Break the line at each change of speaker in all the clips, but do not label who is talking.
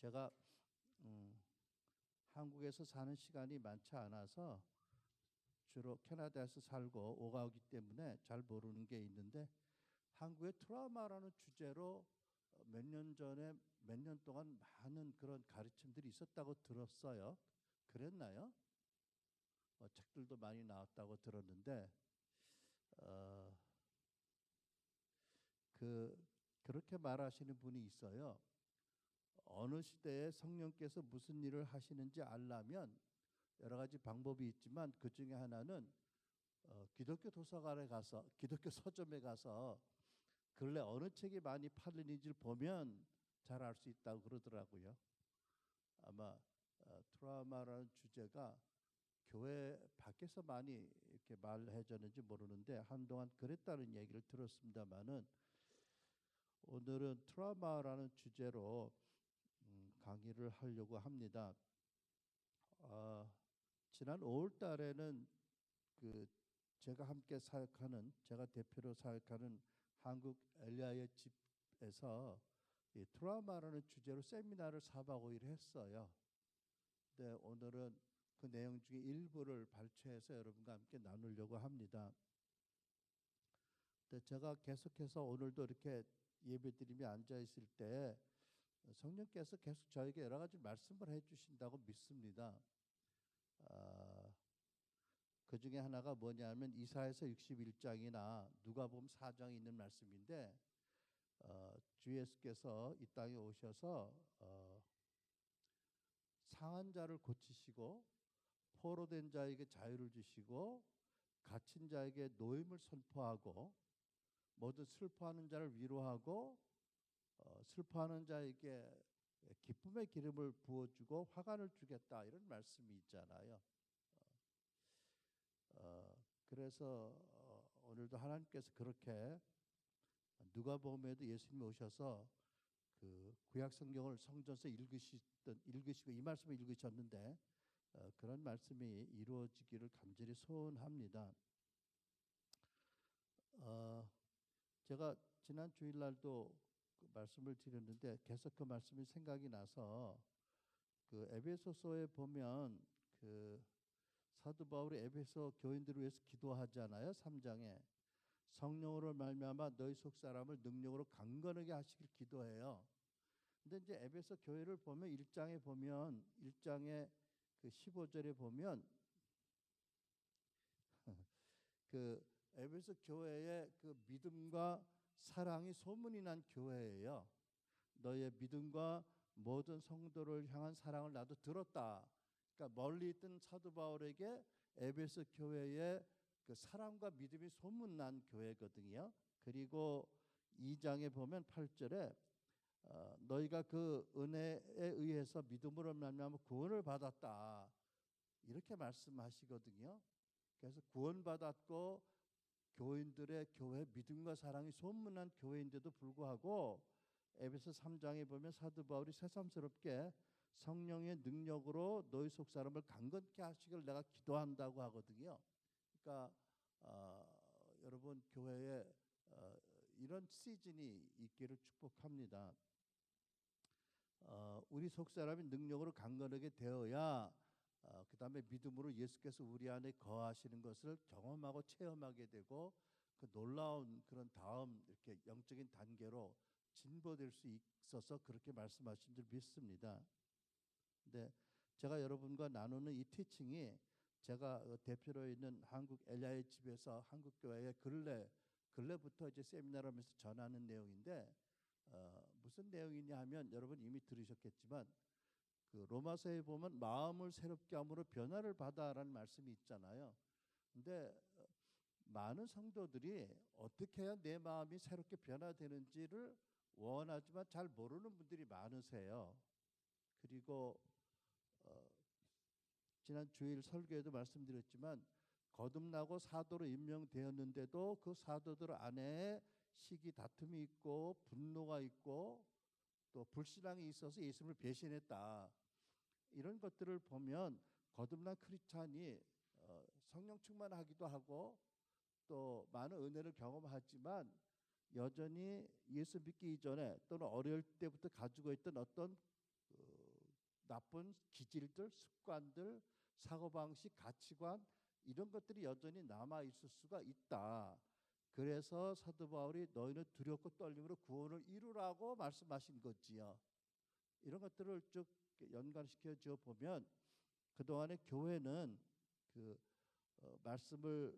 제가 한국에서 사는 시간이 많지 않아서 주로 캐나다에서 살고 오가기 때문에 잘 모르는 게 있는데, 한국의 트라우마라는 주제로 몇 년 전에 몇 년 동안 많은 그런 가르침들이 있었다고 들었어요. 그랬나요? 책들도 많이 나왔다고 들었는데 그렇게 말하시는 분이 있어요. 어느 시대에 성령께서 무슨 일을 하시는지 알려면 여러 가지 방법이 있지만 그 중에 하나는 기독교 도서관에 가서, 기독교 서점에 가서 근래 어느 책이 많이 팔리는지를 보면 잘 알 수 있다고 그러더라고요. 아마 트라우마라는 주제가 교회 밖에서 많이 이렇게 말해졌는지 모르는데 한동안 그랬다는 얘기를 들었습니다만은, 오늘은 트라우마라는 주제로 강의를 하려고 합니다. 지난 5월 달에는 제가 함께 사역하는, 제가 대표로 사역하는 한국 엘리야의 집에서 이 트라우마라는 주제로 세미나를 4박 5일 했어요. 근데 오늘은 그 내용 중에 일부를 발췌해서 여러분과 함께 나누려고 합니다. 근데 제가 계속해서 오늘도 이렇게 예배드리며 앉아 있을 때 성령께서 계속 저에게 여러 가지 말씀을 해주신다고 믿습니다. 그 중에 하나가 뭐냐면 이사야서 61장이나 누가복음 4장에 있는 말씀인데, 주 예수께서 이 땅에 오셔서 상한 자를 고치시고 포로된 자에게 자유를 주시고 갇힌 자에게 노임을 선포하고 모든 슬퍼하는 자를 위로하고 슬퍼하는 자에게 기쁨의 기름을 부어주고 화관을 주겠다, 이런 말씀이 있잖아요. 그래서 오늘도 하나님께서 그렇게 누가복음에도 예수님이 오셔서 그 구약 성경을 성전에서 읽으시고 이 말씀을 읽으셨는데 그런 말씀이 이루어지기를 간절히 소원합니다. 제가 지난 주일날도 그 말씀을 드렸는데 계속 그 말씀이 생각이 나서, 그 에베소서에 보면 그 사도 바울이 에베소 교인들을 위해서 기도하잖아요. 3장에 성령으로 말미암아 너희 속 사람을 능력으로 강건하게 하시길 기도해요. 근데 이제 에베소 교회를 보면 1장에 보면 1장에 그 15절에 보면 그 에베소 교회의 그 믿음과 사랑이 소문이 난 교회예요. 너의 믿음과 모든 성도를 향한 사랑을 나도 들었다. 그러니까 멀리 있던 사도 바울에게 에베소 교회의 그 사랑과 믿음이 소문난 교회거든요. 그리고 2장에 보면 8절에 너희가 그 은혜에 의해서 믿음으로 말미암아 구원을 받았다, 이렇게 말씀하시거든요. 그래서 구원받았고 교인들의 교회 믿음과 사랑이 소문난 교회인데도 불구하고 에베소 3장에 보면 사도 바울이 새삼스럽게 성령의 능력으로 너희 속 사람을 강건케 하시길 내가 기도한다고 하거든요. 그러니까 여러분 교회에 이런 시즌이 있기를 축복합니다. 우리 속 사람이 능력으로 강건하게 되어야 그 다음에 믿음으로 예수께서 우리 안에 거하시는 것을 경험하고 체험하게 되고 그 놀라운 그런 다음 이렇게 영적인 단계로 진보될 수 있어서 그렇게 말씀하신 줄 믿습니다. 근데 제가 여러분과 나누는 이 티칭이 제가 대표로 있는 한국 엘리야의 집에서 한국 교회의 근래부터 이제 세미나를 하면서 전하는 내용인데, 무슨 내용이냐 하면 여러분 이미 들으셨겠지만 그 로마서에 보면 마음을 새롭게 함으로 변화를 받아라는 말씀이 있잖아요. 근데 많은 성도들이 어떻게 해야 내 마음이 새롭게 변화되는지를 원하지만 잘 모르는 분들이 많으세요. 그리고 지난 주일 설교에도 말씀드렸지만 거듭나고 사도로 임명되었는데도 그 사도들 안에 시기 다툼이 있고 분노가 있고 또 불신앙이 있어서 예수님을 배신했다, 이런 것들을 보면 거듭난 크리스찬이 성령 충만하기도 하고 또 많은 은혜를 경험하지만 여전히 예수 믿기 이전에 또는 어릴 때부터 가지고 있던 어떤 나쁜 기질들, 습관들, 사고방식, 가치관 이런 것들이 여전히 남아 있을 수가 있다. 그래서 사도 바울이 너희는 두렵고 떨림으로 구원을 이루라고 말씀하신 거지요. 이런 것들을 쭉 연관시켜 줘 보면 그동안의 교회는 그 말씀을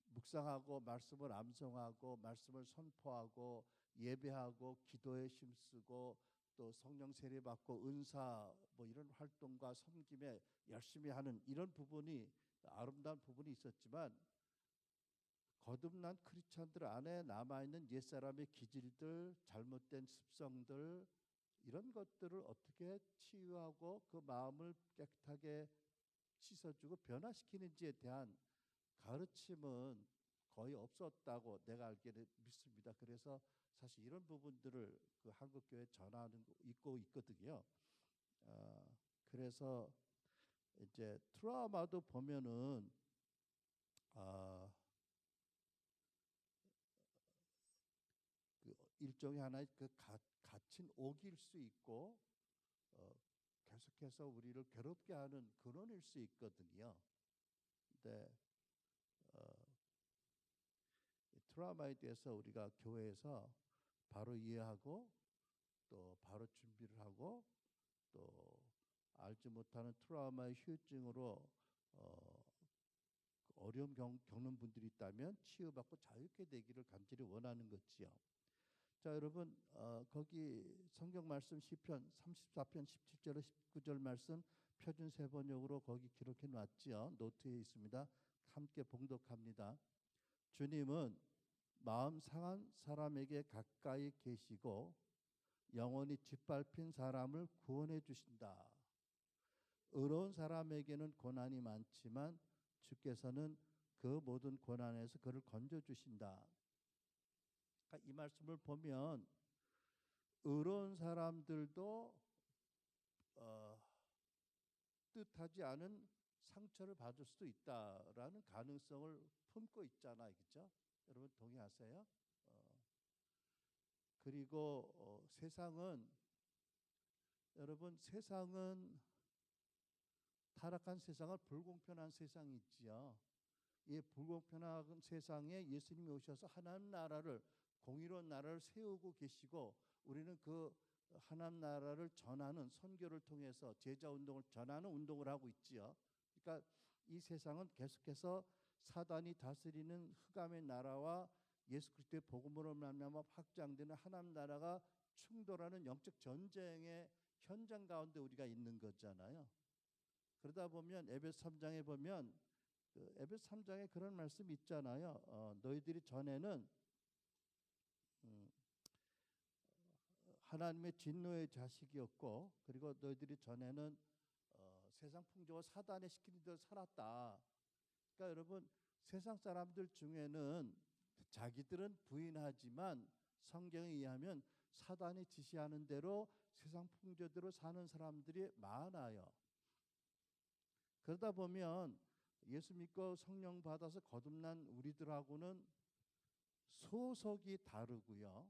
묵상하고 말씀을 암송하고 말씀을 선포하고 예배하고 기도에 힘쓰고 또 성령 세례 받고 은사 뭐 이런 활동과 섬김에 열심히 하는 이런 부분이 아름다운 부분이 있었지만 거듭난 크리스찬들 안에 남아있는 옛사람의 기질들, 잘못된 습성들 이런 것들을 어떻게 치유하고 그 마음을 깨끗하게 씻어주고 변화시키는지에 대한 가르침은 거의 없었다고 내가 알기를 믿습니다. 그래서 사실 이런 부분들을 그 한국교회에 전하는 있고 있거든요. 그래서 이제 트라우마도 보면은 그 일종의 하나의 그 갇힌 옥일 수 있고 계속해서 우리를 괴롭게 하는 근원일 수 있거든요. 근데 트라우마에 대해서 우리가 교회에서 바로 이해하고 또 바로 준비를 하고 또 알지 못하는 트라우마의 후유증으로 어려움 겪는 분들이 있다면 치유받고 자유케 되기를 간절히 원하는 거지요. 자, 여러분 거기 성경 말씀 시편 34편 17절에 19절 말씀 표준 세번역으로 거기 기록해 놨지요. 노트에 있습니다. 함께 봉독합니다. 주님은 마음 상한 사람에게 가까이 계시고 영원히 짓밟힌 사람을 구원해 주신다. 의로운 사람에게는 고난이 많지만 주께서는 그 모든 고난에서 그를 건져 주신다. 이 말씀을 보면 의로운 사람들도 뜻하지 않은 상처를 받을 수도 있다라는 가능성을 품고 있잖아요, 그렇죠? 여러분 동의하세요? 그리고 세상은 여러분 세상은 타락한 세상은 불공평한 세상이지요. 이 불공평한 세상에 예수님이 오셔서 하나님 나라를 공의로운 나라를 세우고 계시고 우리는 그 하나님 나라를 전하는 선교를 통해서 제자 운동을 전하는 운동을 하고 있지요. 그러니까 이 세상은 계속해서 사단이 다스리는 흑암의 나라와 예수 그리스도의 복음으로 말미암아 확장되는 하나님 나라가 충돌하는 영적 전쟁의 현장 가운데 우리가 있는 거잖아요. 그러다 보면 에베소 3장에 보면 에베소 3장에 그런 말씀이 있잖아요. 너희들이 전에는 하나님의 진노의 자식이었고 그리고 너희들이 전에는 세상 풍조와 사단의 시키는 대로 살았다. 그러니까 여러분 세상 사람들 중에는 자기들은 부인하지만 성경에 의하면 사단이 지시하는 대로 세상 풍조대로 사는 사람들이 많아요. 그러다 보면 예수 믿고 성령 받아서 거듭난 우리들하고는 소속이 다르고요.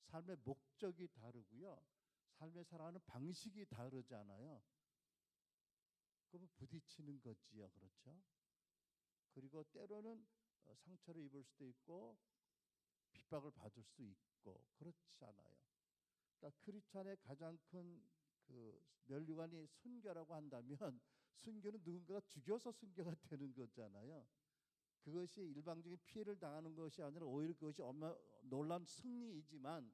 삶의 목적이 다르고요. 삶의 살아가는 방식이 다르잖아요. 그러면 부딪히는 거지요. 그렇죠? 그리고 때로는 상처를 입을 수도 있고 핍박을 받을 수 있고 그렇잖아요. 그러니까 크리스찬의 가장 큰 그 면류관이 순교라고 한다면 순교는 누군가가 죽여서 순교가 되는 거잖아요. 그것이 일방적인 피해를 당하는 것이 아니라 오히려 그것이 놀라운 승리이지만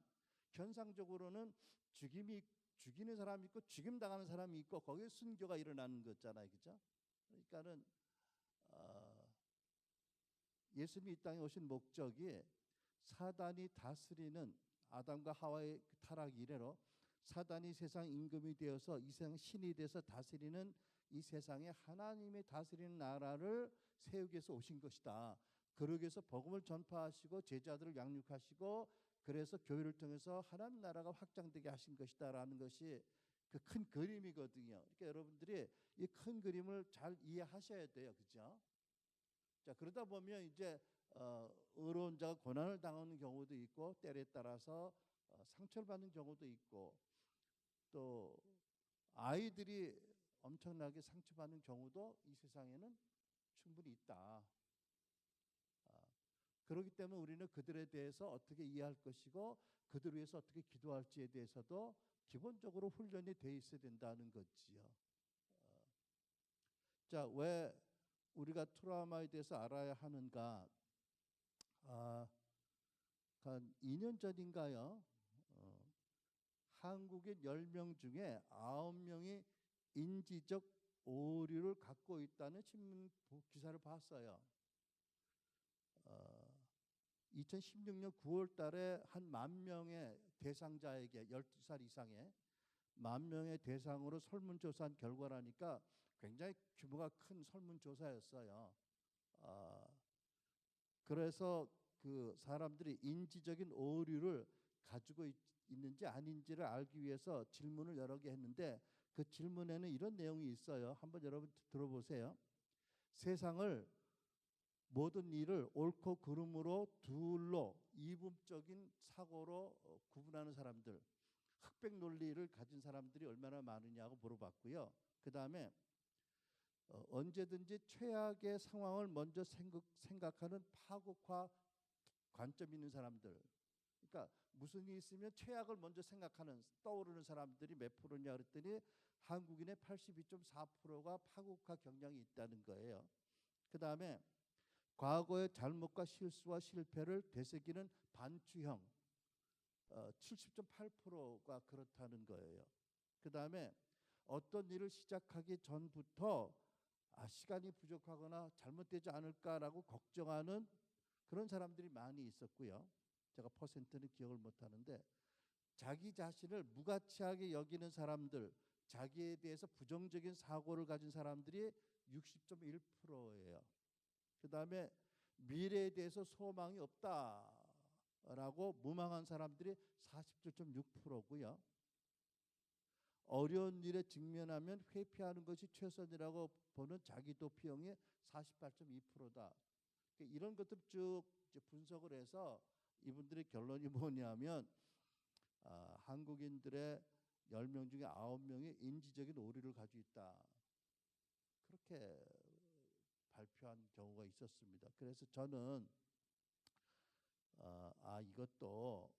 현상적으로는 죽이는 사람이 있고 죽임 당하는 사람이 있고 거기에 순교가 일어나는 거잖아요, 그죠? 그러니까는 예수님이 이 땅에 오신 목적이 사단이 다스리는 아담과 하와의 타락 이래로 사단이 세상 임금이 되어서 이 세상 신이 돼서 다스리는 이 세상에 하나님의 다스리는 나라를 세우기 위해서 오신 것이다. 그러기 위해서 복음을 전파하시고 제자들을 양육하시고 그래서 교회를 통해서 하나님 나라가 확장되게 하신 것이다라는 것이 그 큰 그림이거든요. 그러니까 여러분들이 이 큰 그림을 잘 이해하셔야 돼요, 그죠? 자, 그러다 보면 이제 의로운 자가 고난을 당하는 경우도 있고 때에 따라서 상처를 받는 경우도 있고 또 아이들이 엄청나게 상처받는 경우도 이 세상에는 충분히 있다. 그렇기 때문에 우리는 그들에 대해서 어떻게 이해할 것이고 그들 위해서 어떻게 기도할지에 대해서도 기본적으로 훈련이 돼 있어야 된다는 거지요. 자, 왜 우리가 트라우마에 대해서 알아야 하는가? 한 2년 전인가요? 한국인 10명 중에 9명이 인지적 오류를 갖고 있다는 신문 기사를 봤어요. 2016년 9월 달에 한 10,000명의 대상자에게 12살 이상의 10,000명의 대상으로 설문조사한 결과라니까 굉장히 규모가 큰 설문조사였어요. 그래서 그 사람들이 인지적인 오류를 가지고 있는지 아닌지를 알기 위해서 질문을 여러 개 했는데 그 질문에는 이런 내용이 있어요. 한번 여러분 들어보세요. 세상을 모든 일을 옳고 그름으로 둘로 이분적인 사고로 구분하는 사람들, 흑백 논리를 가진 사람들이 얼마나 많으냐고 물어봤고요. 그 다음에 언제든지 최악의 상황을 먼저 생각하는 파국화 관점 있는 사람들. 그러니까 무슨 일이 있으면 최악을 먼저 생각하는 떠오르는 사람들이 몇 프로냐 그랬더니 한국인의 82.4%가 파국화 경향이 있다는 거예요. 그 다음에 과거의 잘못과 실수와 실패를 되새기는 반추형 70.8%가 그렇다는 거예요. 그 다음에 어떤 일을 시작하기 전부터 시간이 부족하거나 잘못되지 않을까라고 걱정하는 그런 사람들이 많이 있었고요. 제가 퍼센트는 기억을 못하는데 자기 자신을 무가치하게 여기는 사람들, 자기에 대해서 부정적인 사고를 가진 사람들이 60.1%예요. 그 다음에 미래에 대해서 소망이 없다라고 무망한 사람들이 47.6%고요. 어려운 일에 직면하면 회피하는 것이 최선이라고 보는 자기 도피형이 48.2%다. 이런 것들 쭉 분석을 해서 이분들의 결론이 뭐냐면 한국인들의 10명 중에 9명이 인지적인 오류를 가지고 있다. 그렇게 발표한 경우가 있었습니다. 그래서 저는 이것도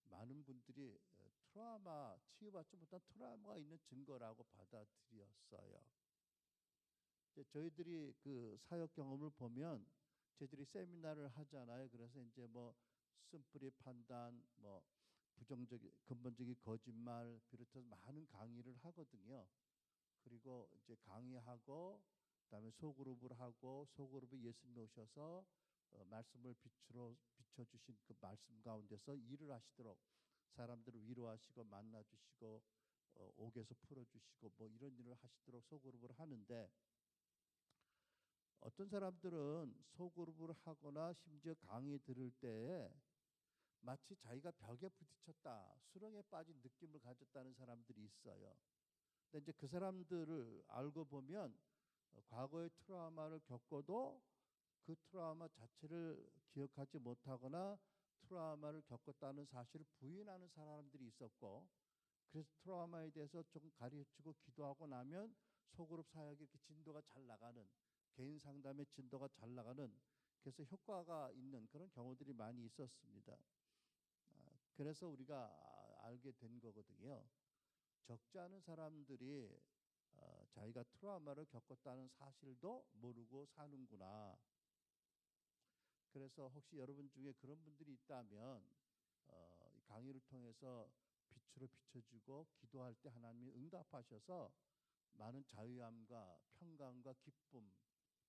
많은 분들이 트라우마 치유받지 못한 트라우마가 있는 증거라고 받아들였어요. 저희들이 그 사역 경험을 보면 저희들이 세미나를 하잖아요. 그래서 이제 뭐 쓴뿌리 판단, 뭐 부정적인 근본적인 거짓말 비롯해서 많은 강의를 하거든요. 그리고 이제 강의하고 그다음에 소그룹을 하고 소그룹에 예수님 오셔서 말씀을 비춰주신 그 말씀 가운데서 일을 하시도록 사람들을 위로하시고 만나주시고 옥에서 풀어주시고 뭐 이런 일을 하시도록 소그룹을 하는데 어떤 사람들은 소그룹을 하거나 심지어 강의 들을 때에 마치 자기가 벽에 부딪혔다, 수렁에 빠진 느낌을 가졌다는 사람들이 있어요. 근데 이제 그 사람들을 알고 보면 과거의 트라우마를 겪어도 그 트라우마 자체를 기억하지 못하거나 트라우마를 겪었다는 사실을 부인하는 사람들이 있었고, 그래서 트라우마에 대해서 조금 가르치고 기도하고 나면 소그룹 사역이 이렇게 진도가 잘 나가는, 개인 상담의 진도가 잘 나가는, 그래서 효과가 있는 그런 경우들이 많이 있었습니다. 그래서 우리가 알게 된 거거든요. 적지 않은 사람들이 자기가 트라우마를 겪었다는 사실도 모르고 사는구나. 그래서 혹시 여러분 중에 그런 분들이 있다면 이 강의를 통해서 빛으로 비춰주고 기도할 때 하나님이 응답하셔서 많은 자유함과 평강과 기쁨,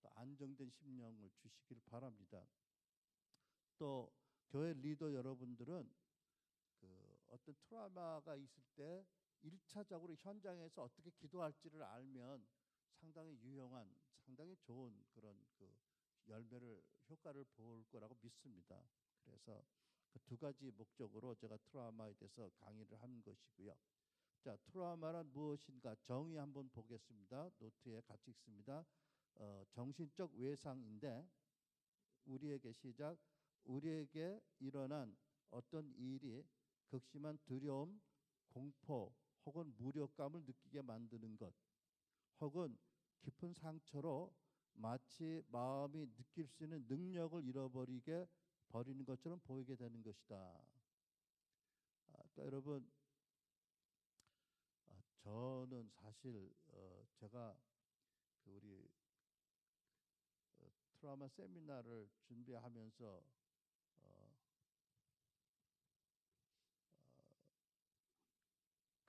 또 안정된 심령을 주시길 바랍니다. 또 교회 리더 여러분들은 그 어떤 트라우마가 있을 때 1차적으로 현장에서 어떻게 기도할지를 알면 상당히 유용한, 상당히 좋은 그런 그 효과를 볼 거라고 믿습니다. 그래서 그 두 가지 목적으로 제가 트라우마에 대해서 강의를 한 것이고요. 자, 트라우마란 무엇인가 정의 한번 보겠습니다. 노트에 같이 읽습니다. 정신적 외상인데 우리에게 일어난 어떤 일이 극심한 두려움, 공포 혹은 무력감을 느끼게 만드는 것, 혹은 깊은 상처로 마치 마음이 느낄 수 있는 능력을 잃어버리게 버리는 것처럼 보이게 되는 것이다. 또 여러분, 저는 사실 제가 그 우리 트라우마 세미나를 준비하면서 어,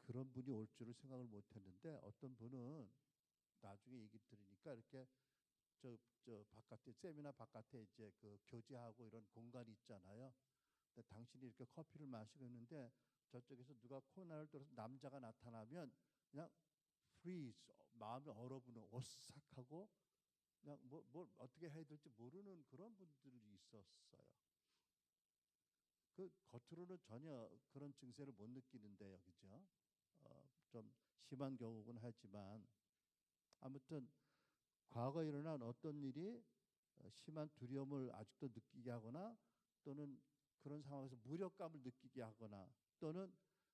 그런 분이 올 줄을 생각을 못했는데, 어떤 분은 나중에 얘기 들으니까 이렇게 저 바깥에 세미나 바깥에 이제 그 교제하고 이런 공간이 있잖아요. 근데 당신이 이렇게 커피를 마시고 있는데 저쪽에서 누가 코너를 들어서 남자가 나타나면 그냥 freeze, 마음이 얼어붙는, 오싹하고 그냥 뭘 어떻게 해야 될지 모르는 그런 분들이 있었어요. 그 겉으로는 전혀 그런 증세를 못 느끼는데요, 그죠? 좀 심한 경우긴 하지만, 아무튼 과거에 일어난 어떤 일이 심한 두려움을 아직도 느끼게 하거나, 또는 그런 상황에서 무력감을 느끼게 하거나, 또는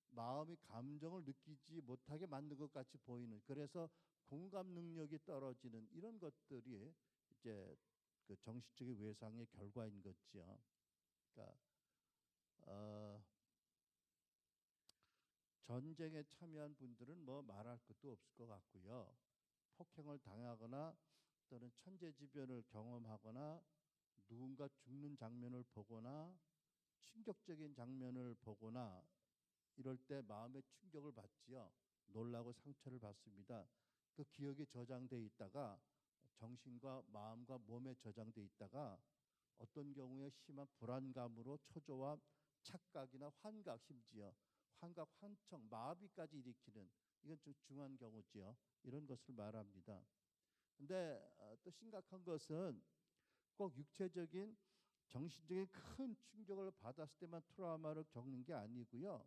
마음의 감정을 느끼지 못하게 만든 것 같이 보이는, 그래서 공감 능력이 떨어지는 이런 것들이 이제 그 정신적인 외상의 결과인 거죠. 그러니까 어, 전쟁에 참여한 분들은 뭐 말할 것도 없을 것 같고요. 폭행을 당하거나 또는 천재지변을 경험하거나 누군가 죽는 장면을 보거나 충격적인 장면을 보거나 이럴 때 마음의 충격을 받지요. 놀라고 상처를 받습니다. 그 기억이 저장돼 있다가 정신과 마음과 몸에 저장돼 있다가 어떤 경우에 심한 불안감으로 초조함, 착각이나 환각, 심지어 환각, 환청, 마비까지 일으키는, 이건 좀 중한 경우지요. 이런 것을 말합니다. 근데 또 심각한 것은 꼭 육체적인 정신적인 큰 충격을 받았을 때만 트라우마를 겪는 게 아니고요.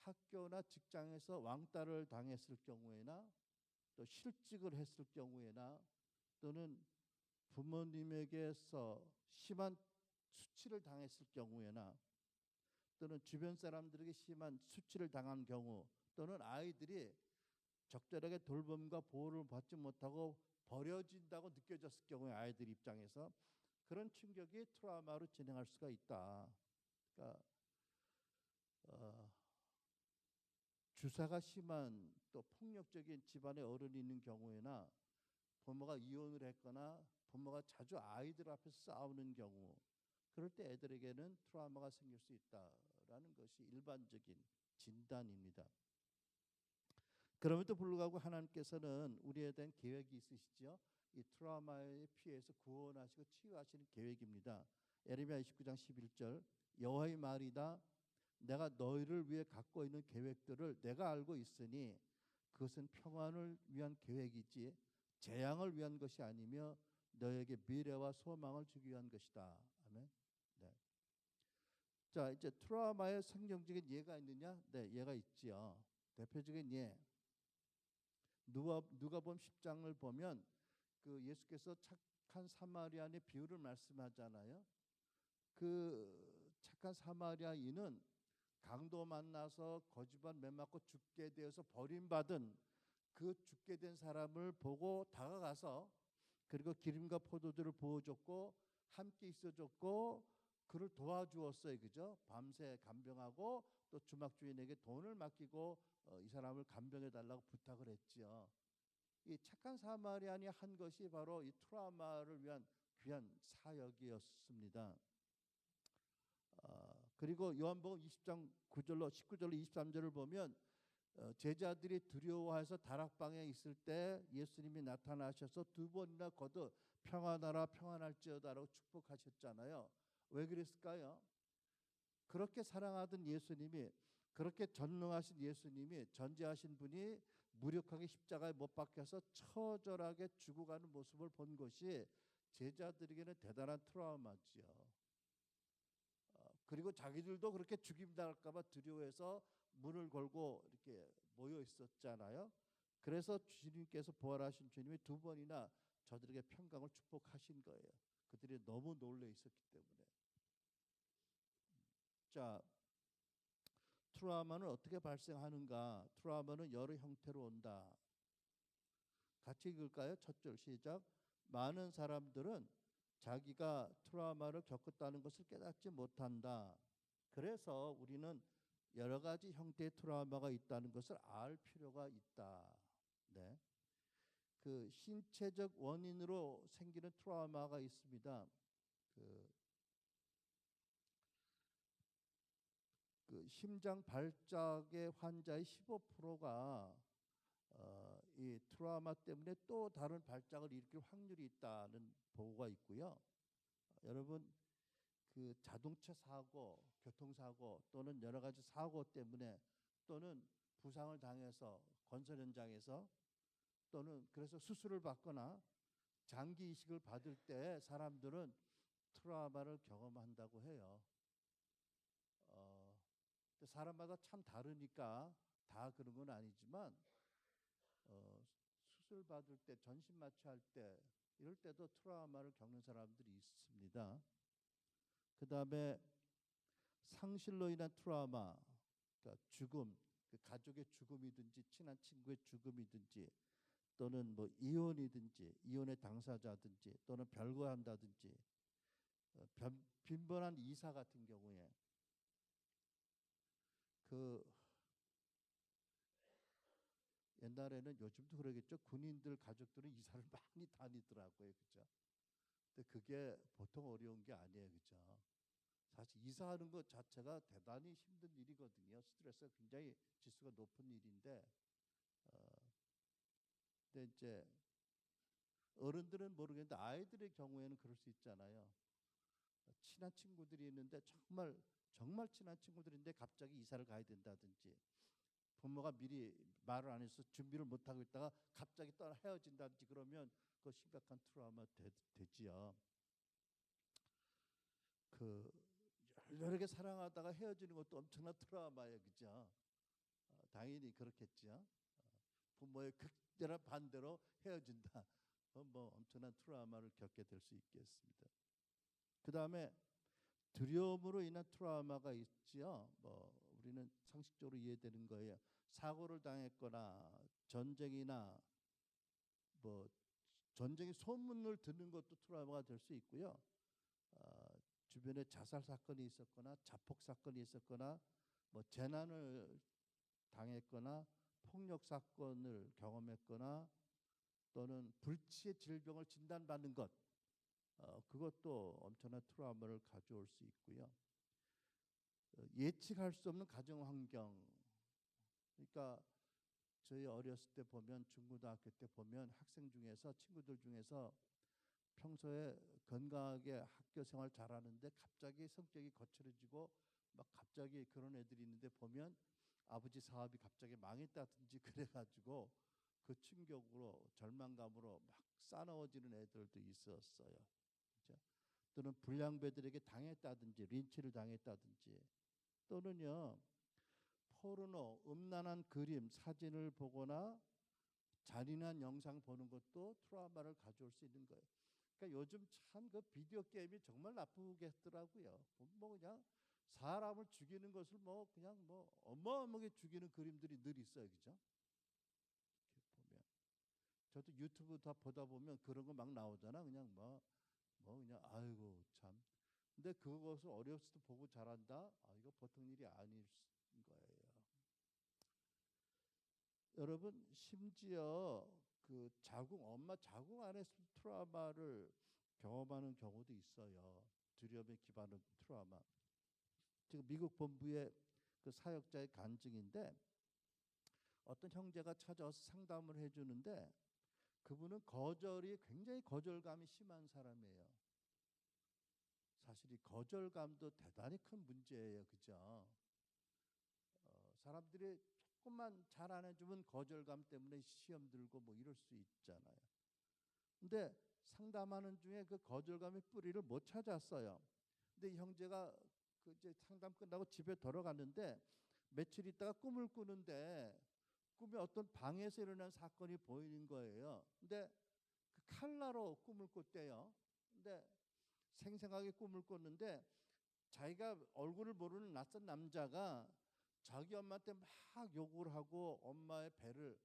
학교나 직장에서 왕따를 당했을 경우에나, 또 실직을 했을 경우에나, 또는 부모님에게서 심한 수치를 당했을 경우에나, 또는 주변 사람들에게 심한 수치를 당한 경우, 또는 아이들이 적절하게 돌봄과 보호를 받지 못하고 버려진다고 느껴졌을 경우에 아이들 입장에서 그런 충격이 트라우마로 진행할 수가 있다. 그러니까 주사가 심한 또 폭력적인 집안의 어른이 있는 경우에나, 부모가 이혼을 했거나 부모가 자주 아이들 앞에서 싸우는 경우, 그럴 때 애들에게는 트라우마가 생길 수 있다라는 것이 일반적인 진단입니다. 그럼에도 불구하고 하나님께서는 우리에 대한 계획이 있으시죠. 이 트라우마의 피해에서 구원하시고 치유하시는 계획입니다. 에레미야 29장 11절, 여호와의 말이다. 내가 너희를 위해 갖고 있는 계획들을 내가 알고 있으니 그것은 평안을 위한 계획이지 재앙을 위한 것이 아니며 너에게 미래와 소망을 주기 위한 것이다. 아멘. 네. 자, 이제 트라우마의 성경적인 예가 있느냐? 네, 예가 있지요. 대표적인 예. 누가복음 10장을 보면 그 예수께서 착한 사마리아인의 비유를 말씀하잖아요. 그 착한 사마리아인은 강도 만나서 거짓말 매맞고 죽게 되어서 버림받은 그 죽게 된 사람을 보고 다가가서, 그리고 기름과 포도주를 부어줬고 함께 있어줬고 그를 도와주었어요. 그죠? 밤새 간병하고 또 주막 주인에게 돈을 맡기고 이 사람을 간병해 달라고 부탁을 했지요. 이 착한 사마리아인이 한 것이 바로 이 트라우마를 위한 귀한 사역이었습니다. 그리고 요한복음 20장 9절로 19절로 23절을 보면 제자들이 두려워해서 다락방에 있을 때 예수님이 나타나셔서 두 번이나 거듭 평안하라 평안할지어다라고 축복하셨잖아요. 왜 그랬을까요? 그렇게 사랑하던 예수님이, 그렇게 전능하신 예수님이, 전지하신 분이 무력하게 십자가에 못 박혀서 처절하게 죽어가는 모습을 본 것이 제자들에게는 대단한 트라우마지요. 그리고 자기들도 그렇게 죽임당할까 봐 두려워해서 문을 걸고 이렇게 모여 있었잖아요. 그래서 주님께서 부활하신 주님이 두 번이나 저들에게 평강을 축복하신 거예요. 그들이 너무 놀래 있었기 때문에. 자, 트라우마는 어떻게 발생하는가? 트라우마는 여러 형태로 온다. 같이 읽을까요? 첫 줄 시작. 많은 사람들은 자기가 트라우마를 겪었다는 것을 깨닫지 못한다. 그래서 우리는 여러 가지 형태의 트라우마가 있다는 것을 알 필요가 있다. 네. 그 신체적 원인으로 생기는 트라우마가 있습니다. 그 심장 발작의 환자의 15%가 이 트라우마 때문에 또 다른 발작을 일으킬 확률이 있다는 보고가 있고요. 여러분 그 자동차 사고, 교통사고 또는 여러 가지 사고 때문에 또는 부상을 당해서 건설 현장에서 또는 그래서 수술을 받거나 장기 이식을 받을 때 사람들은 트라우마를 경험한다고 해요. 사람마다 참 다르니까 다 그런 건 아니지만 수술 받을 때 전신 마취할 때 이럴 때도 트라우마를 겪는 사람들이 있습니다. 그 다음에 상실로 인한 트라우마, 그러니까 죽음, 그 가족의 죽음이든지 친한 친구의 죽음이든지 또는 뭐 이혼이든지 이혼의 당사자든지 또는 별거한다든지 빈번한 이사 같은 경우에 그 옛날에는 요즘도 그러겠죠. 군인들 가족들은 이사를 많이 다니더라고요. 그죠? 근데 그게 보통 어려운 게 아니에요. 그죠? 사실 이사하는 것 자체가 대단히 힘든 일이거든요. 스트레스가 굉장히 지수가 높은 일인데 근데 이제 어른들은 모르겠는데 아이들의 경우에는 그럴 수 있잖아요. 친한 친구들이 있는데 정말 친한 친구들인데 갑자기 이사를 가야 된다든지 부모가 미리 말을 안 해서 준비를 못 하고 있다가 갑자기 떠나 헤어진다든지 그러면 그 심각한 트라우마 되지요. 그 여러 개 사랑하다가 헤어지는 것도 엄청난 트라우마예요, 그죠? 당연히 그렇겠죠. 부모의 극렬한 반대로 헤어진다. 뭐 엄청난 트라우마를 겪게 될 수 있겠습니다. 그 다음에 두려움으로 인한 트라우마가 있지요. 뭐 우리는 상식적으로 이해되는 거예요. 사고를 당했거나 전쟁이나 뭐 전쟁의 소문을 듣는 것도 트라우마가 될 수 있고요. 주변에 자살 사건이 있었거나 자폭 사건이 있었거나 뭐 재난을 당했거나 폭력 사건을 경험했거나 또는 불치의 질병을 진단받는 것 그것도 엄청난 트라우마를 가져올 수 있고요. 예측할 수 없는 가정 환경. 그러니까 저희 어렸을 때 보면 중고등학교 때 보면 학생 중에서 친구들 중에서 평소에 건강하게 학교 생활 잘하는데 갑자기 성격이 거칠어지고 막 갑자기 그런 애들이 있는데 보면 아버지 사업이 갑자기 망했다든지 그래가지고 그 충격으로 절망감으로 막 싸나워지는 애들도 있었어요. 그렇죠? 또는 불량배들에게 당했다든지 린치를 당했다든지 또는요 포르노 음란한 그림 사진을 보거나 잔인한 영상 보는 것도 트라우마를 가져올 수 있는 거예요. 그러니까 요즘 참 그 비디오 게임이 정말 나쁘겠더라고요. 뭐 그냥 사람을 죽이는 것을 뭐 그냥 뭐 어마어마하게 죽이는 그림들이 늘 있어요, 그죠? 이렇게 보면 저도 유튜브 다 보다 보면 그런 거 막 나오잖아. 그냥 뭐 그냥 아이고 참. 근데 그것을 어렸을 때 보고 자란다. 이거 보통 일이 아닐 거예요. 여러분 심지어 그 엄마 자궁 안에서 트라우마를 경험하는 경우도 있어요. 두려움에 기반한 트라우마. 지금 미국 본부의 그 사역자의 간증인데 어떤 형제가 찾아와서 상담을 해주는데 그분은 굉장히 거절감이 심한 사람이에요. 사실 이 거절감도 대단히 큰 문제예요, 그죠? 사람들이 조금만 잘 안 해주면 거절감 때문에 시험 들고 뭐 이럴 수 있잖아요. 근데 상담하는 중에 그 거절감의 뿌리를 못 찾았어요. 근데 이 형제가 그 이제 상담 끝나고 집에 돌아갔는데 며칠 있다가 꿈을 꾸는데 꿈에 어떤 방에서 일어난 사건이 보이는 거예요. 근데 그 칼라로 꿈을 꿨대요. 근데 생생하게 꿈을 꿨는데 자기가 얼굴을 모르는 낯선 남자가 자기 엄마한테 막 욕을 하고 엄마의 배를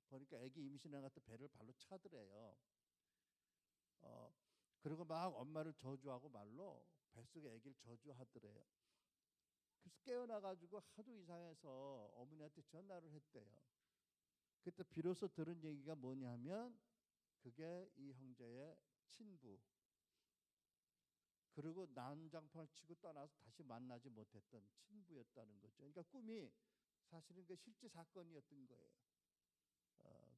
보니까 아기 임신한 것 같아 배를 발로 차더래요. 어, 그리고 막 엄마를 저주하고 말로 뱃속에 아기를 저주하더래요. 그래서 깨어나가지고 하도 이상해서 어머니한테 전화를 했대요. 그때 비로소 들은 얘기가 뭐냐면 그게 이 형제의 친부, 그리고 난장판을 치고 떠나서 다시 만나지 못했던 친부였다는 거죠. 그러니까 꿈이 사실은 그 실제 사건이었던 거예요.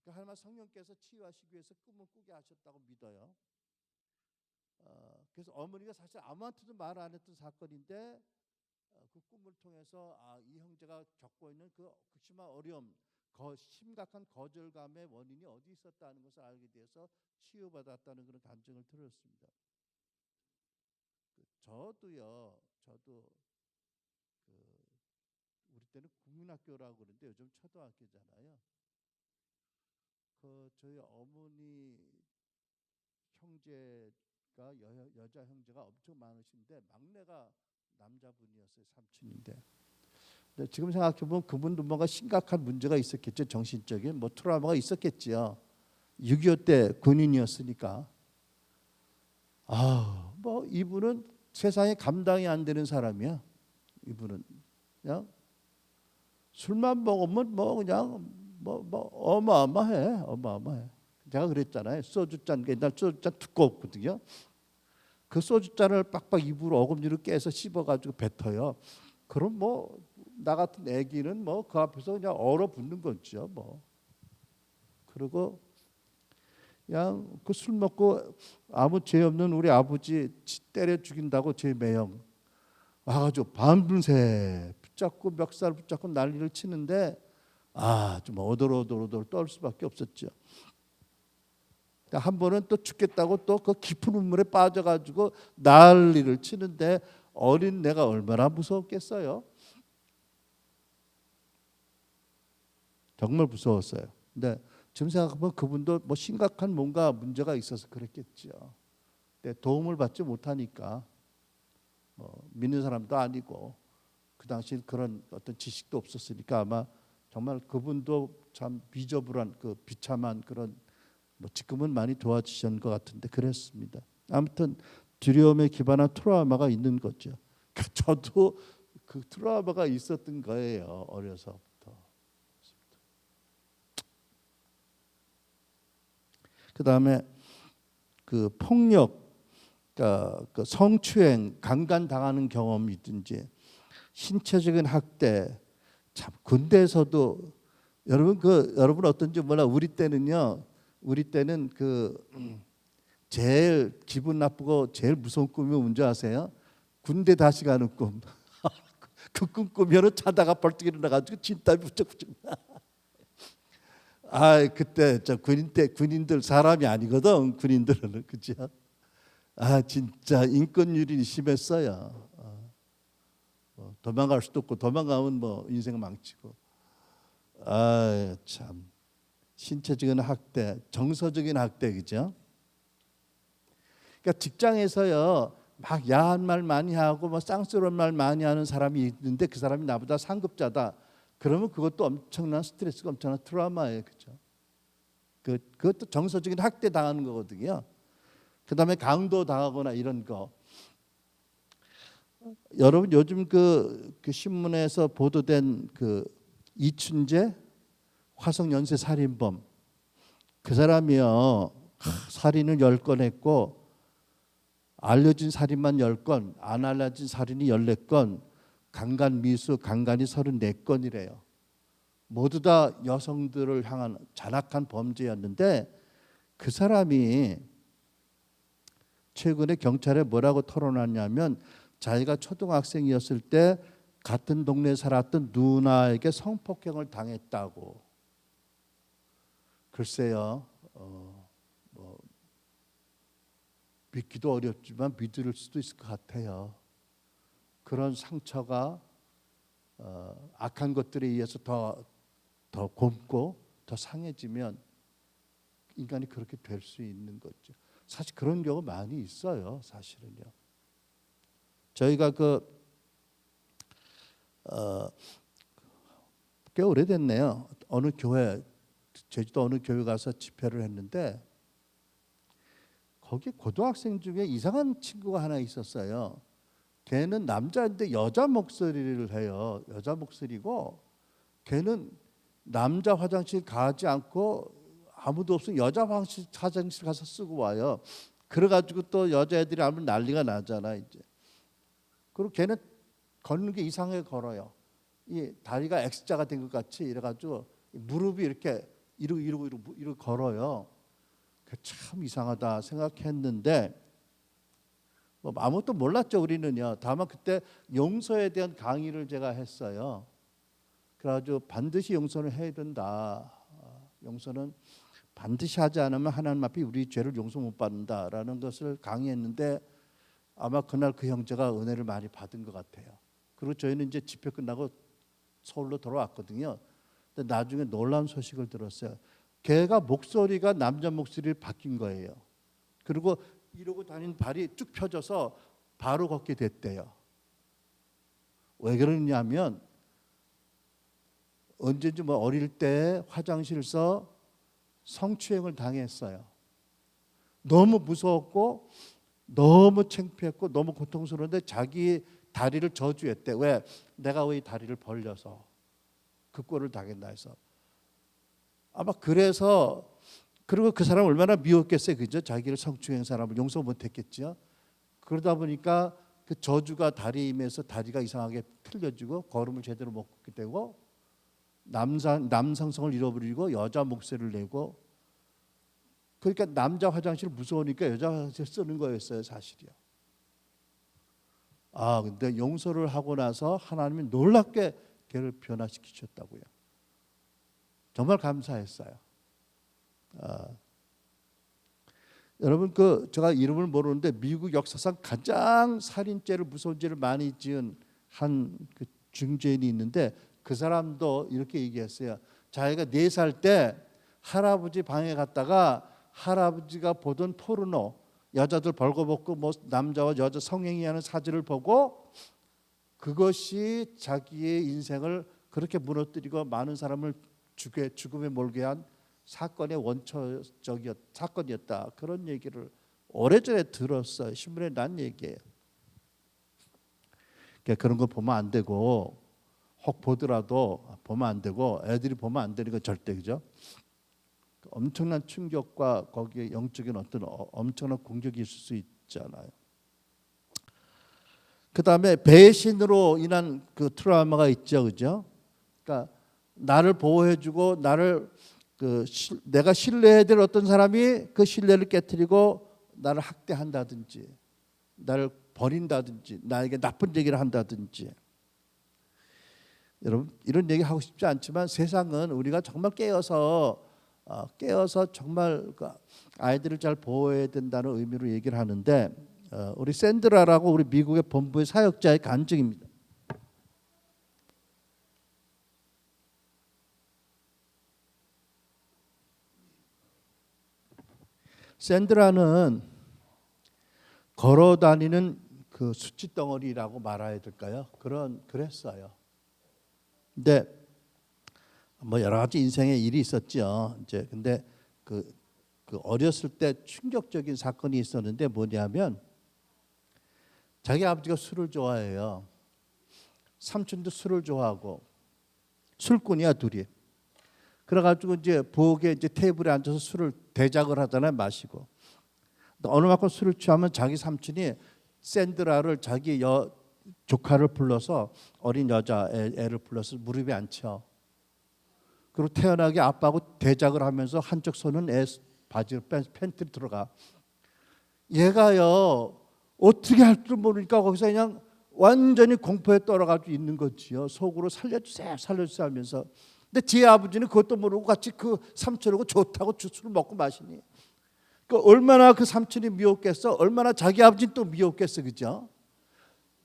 그 하나님 성령께서 치유하시기 위해서 꿈을 꾸게 하셨다고 믿어요. 그래서 어머니가 사실 아무한테도 말 안 했던 사건인데 그 꿈을 통해서 이 형제가 겪고 있는 그 극심한 어려움, 심각한 거절감의 원인이 어디 있었다는 것을 알게 되어서 치유받았다는 그런 간증을 들었습니다. 저도 그 우리 때는 국민학교라고 그러는데 요즘 초등학교잖아요. 그 저희 어머니 형제가 여자 형제가 엄청 많으신데 막내가 남자분이었어요. 삼촌인데. 근데 지금 생각해 보면 그분도 뭔가 심각한 문제가 있었겠죠. 정신적인 뭐 트라우마가 있었겠지요. 6.25 때 군인이었으니까. 뭐 이분은 세상에 감당이 안 되는 사람이야. 이분은 그냥 술만 먹으면 뭐 그냥 뭐 어마어마해. 제가 그랬잖아요. 소주잔, 옛날 소주잔 두꺼웠거든요. 그 소주잔을 빡빡 입으로 어금니로 깨서 씹어가지고 뱉어요. 그럼 뭐 나 같은 애기는 뭐 그 앞에서 그냥 얼어붙는 거죠. 뭐 그리고 그냥 그 술 먹고 아무 죄 없는 우리 아버지 때려 죽인다고 제 매형 와가지고 밤새 붙잡고 멱살 붙잡고 난리를 치는데 좀 오돌오돌 떨 수밖에 없었죠. 한 번은 또 죽겠다고 또 그 깊은 눈물에 빠져가지고 난리를 치는데 어린 내가 얼마나 무서웠겠어요. 정말 무서웠어요. 근데 지금 생각하면 그분도 뭐 심각한 뭔가 문제가 있어서 그랬겠죠. 근데 도움을 받지 못하니까 뭐 믿는 사람도 아니고 그 당시 그런 어떤 지식도 없었으니까 아마 정말 그분도 참 비저불한 그 비참한 그런 뭐 지금은 많이 도와주신 것 같은데 그랬습니다. 아무튼 두려움에 기반한 트라우마가 있는 거죠. 저도 그 트라우마가 있었던 거예요. 어려서부터. 그 다음에 그 폭력, 그 성추행, 강간 당하는 경험이든지 신체적인 학대, 참 군대에서도 여러분 어떤지 몰라. 우리 때는 제일 기분 나쁘고 제일 무서운 꿈이 뭔지 아세요? 군대 다시 가는 꿈. 그 꿈 꾸면은 자다가 벌떡 일어나가지고 진땀이 부쩍부쩍 나. 그때 저 군인들 사람이 아니거든. 군인들은 그죠? 진짜 인권유린이 심했어요. 도망갈 수도 없고 도망가면 뭐 인생 망치고. 참 신체적인 학대, 정서적인 학대 그죠? 그러니까 직장에서요 막 야한 말 많이 하고 뭐 쌍스러운 말 많이 하는 사람이 있는데 그 사람이 나보다 상급자다. 그러면 그것도 엄청난 스트레스가 엄청난 트라우마예요, 그죠? 그것도 정서적인 학대 당하는 거거든요. 그다음에 강도 당하거나 이런 거. 여러분 요즘 그 신문에서 보도된 그 이춘재 화성 연쇄 살인범 그 사람이요 살인을 10건 했고 알려진 살인만 10건, 안 알려진 살인이 14건, 강간 미수, 강간이 34건이래요. 모두 다 여성들을 향한 잔악한 범죄였는데 그 사람이 최근에 경찰에 뭐라고 털어놨냐면 자기가 초등학생이었을 때 같은 동네에 살았던 누나에게 성폭행을 당했다고. 글쎄요. 뭐 믿기도 어렵지만 믿을 수도 있을 것 같아요. 그런 상처가 악한 것들에 의해서 더 곪고 더 상해지면 인간이 그렇게 될 수 있는 거죠. 사실 그런 경우 많이 있어요. 사실은요. 저희가 꽤 오래됐네요. 어느 교회, 제주도 어느 교회 가서 집회를 했는데 거기 고등학생 중에 이상한 친구가 하나 있었어요. 걔는 남자인데 여자 목소리를 해요. 여자 목소리고 걔는 남자 화장실 가지 않고 아무도 없으면 여자 화장실 가서 쓰고 와요. 그래가지고 또 여자애들이 하면 난리가 나잖아 이제. 그리고 걔는 걷는 게 이상하게 걸어요. 이 다리가 X자가 된 것 같이 이래가지고 무릎이 이렇게 이러고 걸어요. 참 이상하다 생각했는데 뭐 아무것도 몰랐죠 우리는요. 다만 그때 용서에 대한 강의를 제가 했어요. 그래가지고 반드시 용서를 해야 된다. 용서는 반드시 하지 않으면 하나님 앞에 우리 죄를 용서 못 받는다라는 것을 강의했는데 아마 그날 그 형제가 은혜를 많이 받은 것 같아요. 그리고 저희는 이제 집회 끝나고 서울로 돌아왔거든요. 근데 나중에 놀라운 소식을 들었어요. 걔가 목소리가 남자 목소리로 바뀐 거예요. 그리고 이러고 다닌 발이 쭉 펴져서 바로 걷게 됐대요. 왜 그러냐면 언제인지 뭐 어릴 때 화장실에서 성추행을 당했어요. 너무 무서웠고 너무 창피했고 너무 고통스러운데 자기 다리를 저주했대. 왜? 내가 왜 다리를 벌려서 그 꼴을 당했나 해서. 아마 그래서 그리고 그 사람 얼마나 미웠겠어요. 그죠? 자기를 성추행한 사람을 용서 못했겠죠. 그러다 보니까 그 저주가 다리에 임해서 다리가 이상하게 틀려지고 걸음을 제대로 못 걷게 되고 남성성을 잃어버리고 여자 목소리를 내고 그러니까 남자 화장실 무서우니까 여자 화장실 쓰는 거였어요 사실이요. 근데 용서를 하고 나서 하나님이 놀랍게 걔를 변화시키셨다고요. 정말 감사했어요. 여러분 제가 이름을 모르는데 미국 역사상 가장 살인죄를 무서운 죄를 많이 지은 한 그 중죄인이 있는데 그 사람도 이렇게 얘기했어요. 자기가 4살 때 할아버지 방에 갔다가 할아버지가 보던 포르노 여자들 벌거벗고 뭐 남자와 여자 성행위하는 사진을 보고 그것이 자기의 인생을 그렇게 무너뜨리고 많은 사람을 죽음에 몰게 한 사건의 원초적인 사건이었다. 그런 얘기를 오래전에 들었어요. 신문에 난 얘기예요. 그러니까 그런 거 보면 안 되고 혹 보더라도 보면 안 되고 애들이 보면 안 되는 건 절대 그죠? 엄청난 충격과 거기에 영적인 어떤 엄청난 공격이 있을 수 있잖아요. 그 다음에 배신으로 인한 그 트라우마가 있죠, 그죠? 그러니까 나를 보호해주고 내가 신뢰해야 될 어떤 사람이 그 신뢰를 깨트리고 나를 학대한다든지, 나를 버린다든지, 나에게 나쁜 얘기를 한다든지. 여러분 이런 얘기 하고 싶지 않지만 세상은 우리가 정말 깨어서 정말 아이들을 잘 보호해야 된다는 의미로 얘기를 하는데 우리 샌드라라고 우리 미국의 본부의 사역자의 간증입니다. 샌드라는 걸어다니는 그 수치 덩어리라고 말해야 될까요? 그랬어요. 근데 뭐 여러 가지 인생의 일이 있었죠. 이제 근데 그 어렸을 때 충격적인 사건이 있었는데 뭐냐면 자기 아버지가 술을 좋아해요. 삼촌도 술을 좋아하고 술꾼이야 둘이. 그래가지고 이제 부엌에 이제 테이블에 앉아서 술을 대작을 하잖아요. 마시고. 어느 만큼 술을 취하면 자기 삼촌이 샌드라를 자기 조카를 불러서 어린 여자 애를 불러서 무릎에 앉혀. 그리고 태연하게 아빠하고 대작을 하면서 한쪽 손은 애 바지 팬티로 들어가. 얘가요 어떻게 할 줄 모르니까 거기서 그냥 완전히 공포에 떨어가지고 있는 거지요. 속으로 살려주세요 하면서. 근데 지 아버지는 그것도 모르고 같이 그 삼촌하고 좋다고 술을 먹고 마시니. 얼마나 그 삼촌이 미웠겠어. 얼마나 자기 아버지는 또 미웠겠어. 그죠?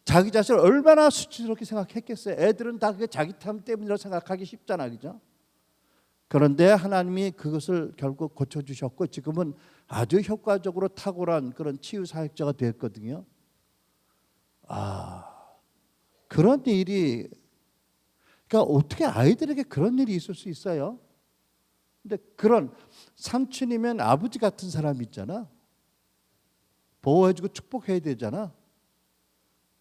자기 자신을 얼마나 수치스럽게 생각했겠어요. 애들은 다 그게 자기 탐 때문이라고 생각하기 쉽잖아. 그죠? 그런데 하나님이 그것을 결국 고쳐주셨고 지금은 아주 효과적으로 탁월한 그런 치유 사역자가 되었거든요. 그런 일이 그러니까 어떻게 아이들에게 그런 일이 있을 수 있어요? 근데 그런 삼촌이면 아버지 같은 사람이 있잖아. 보호해주고 축복해야 되잖아.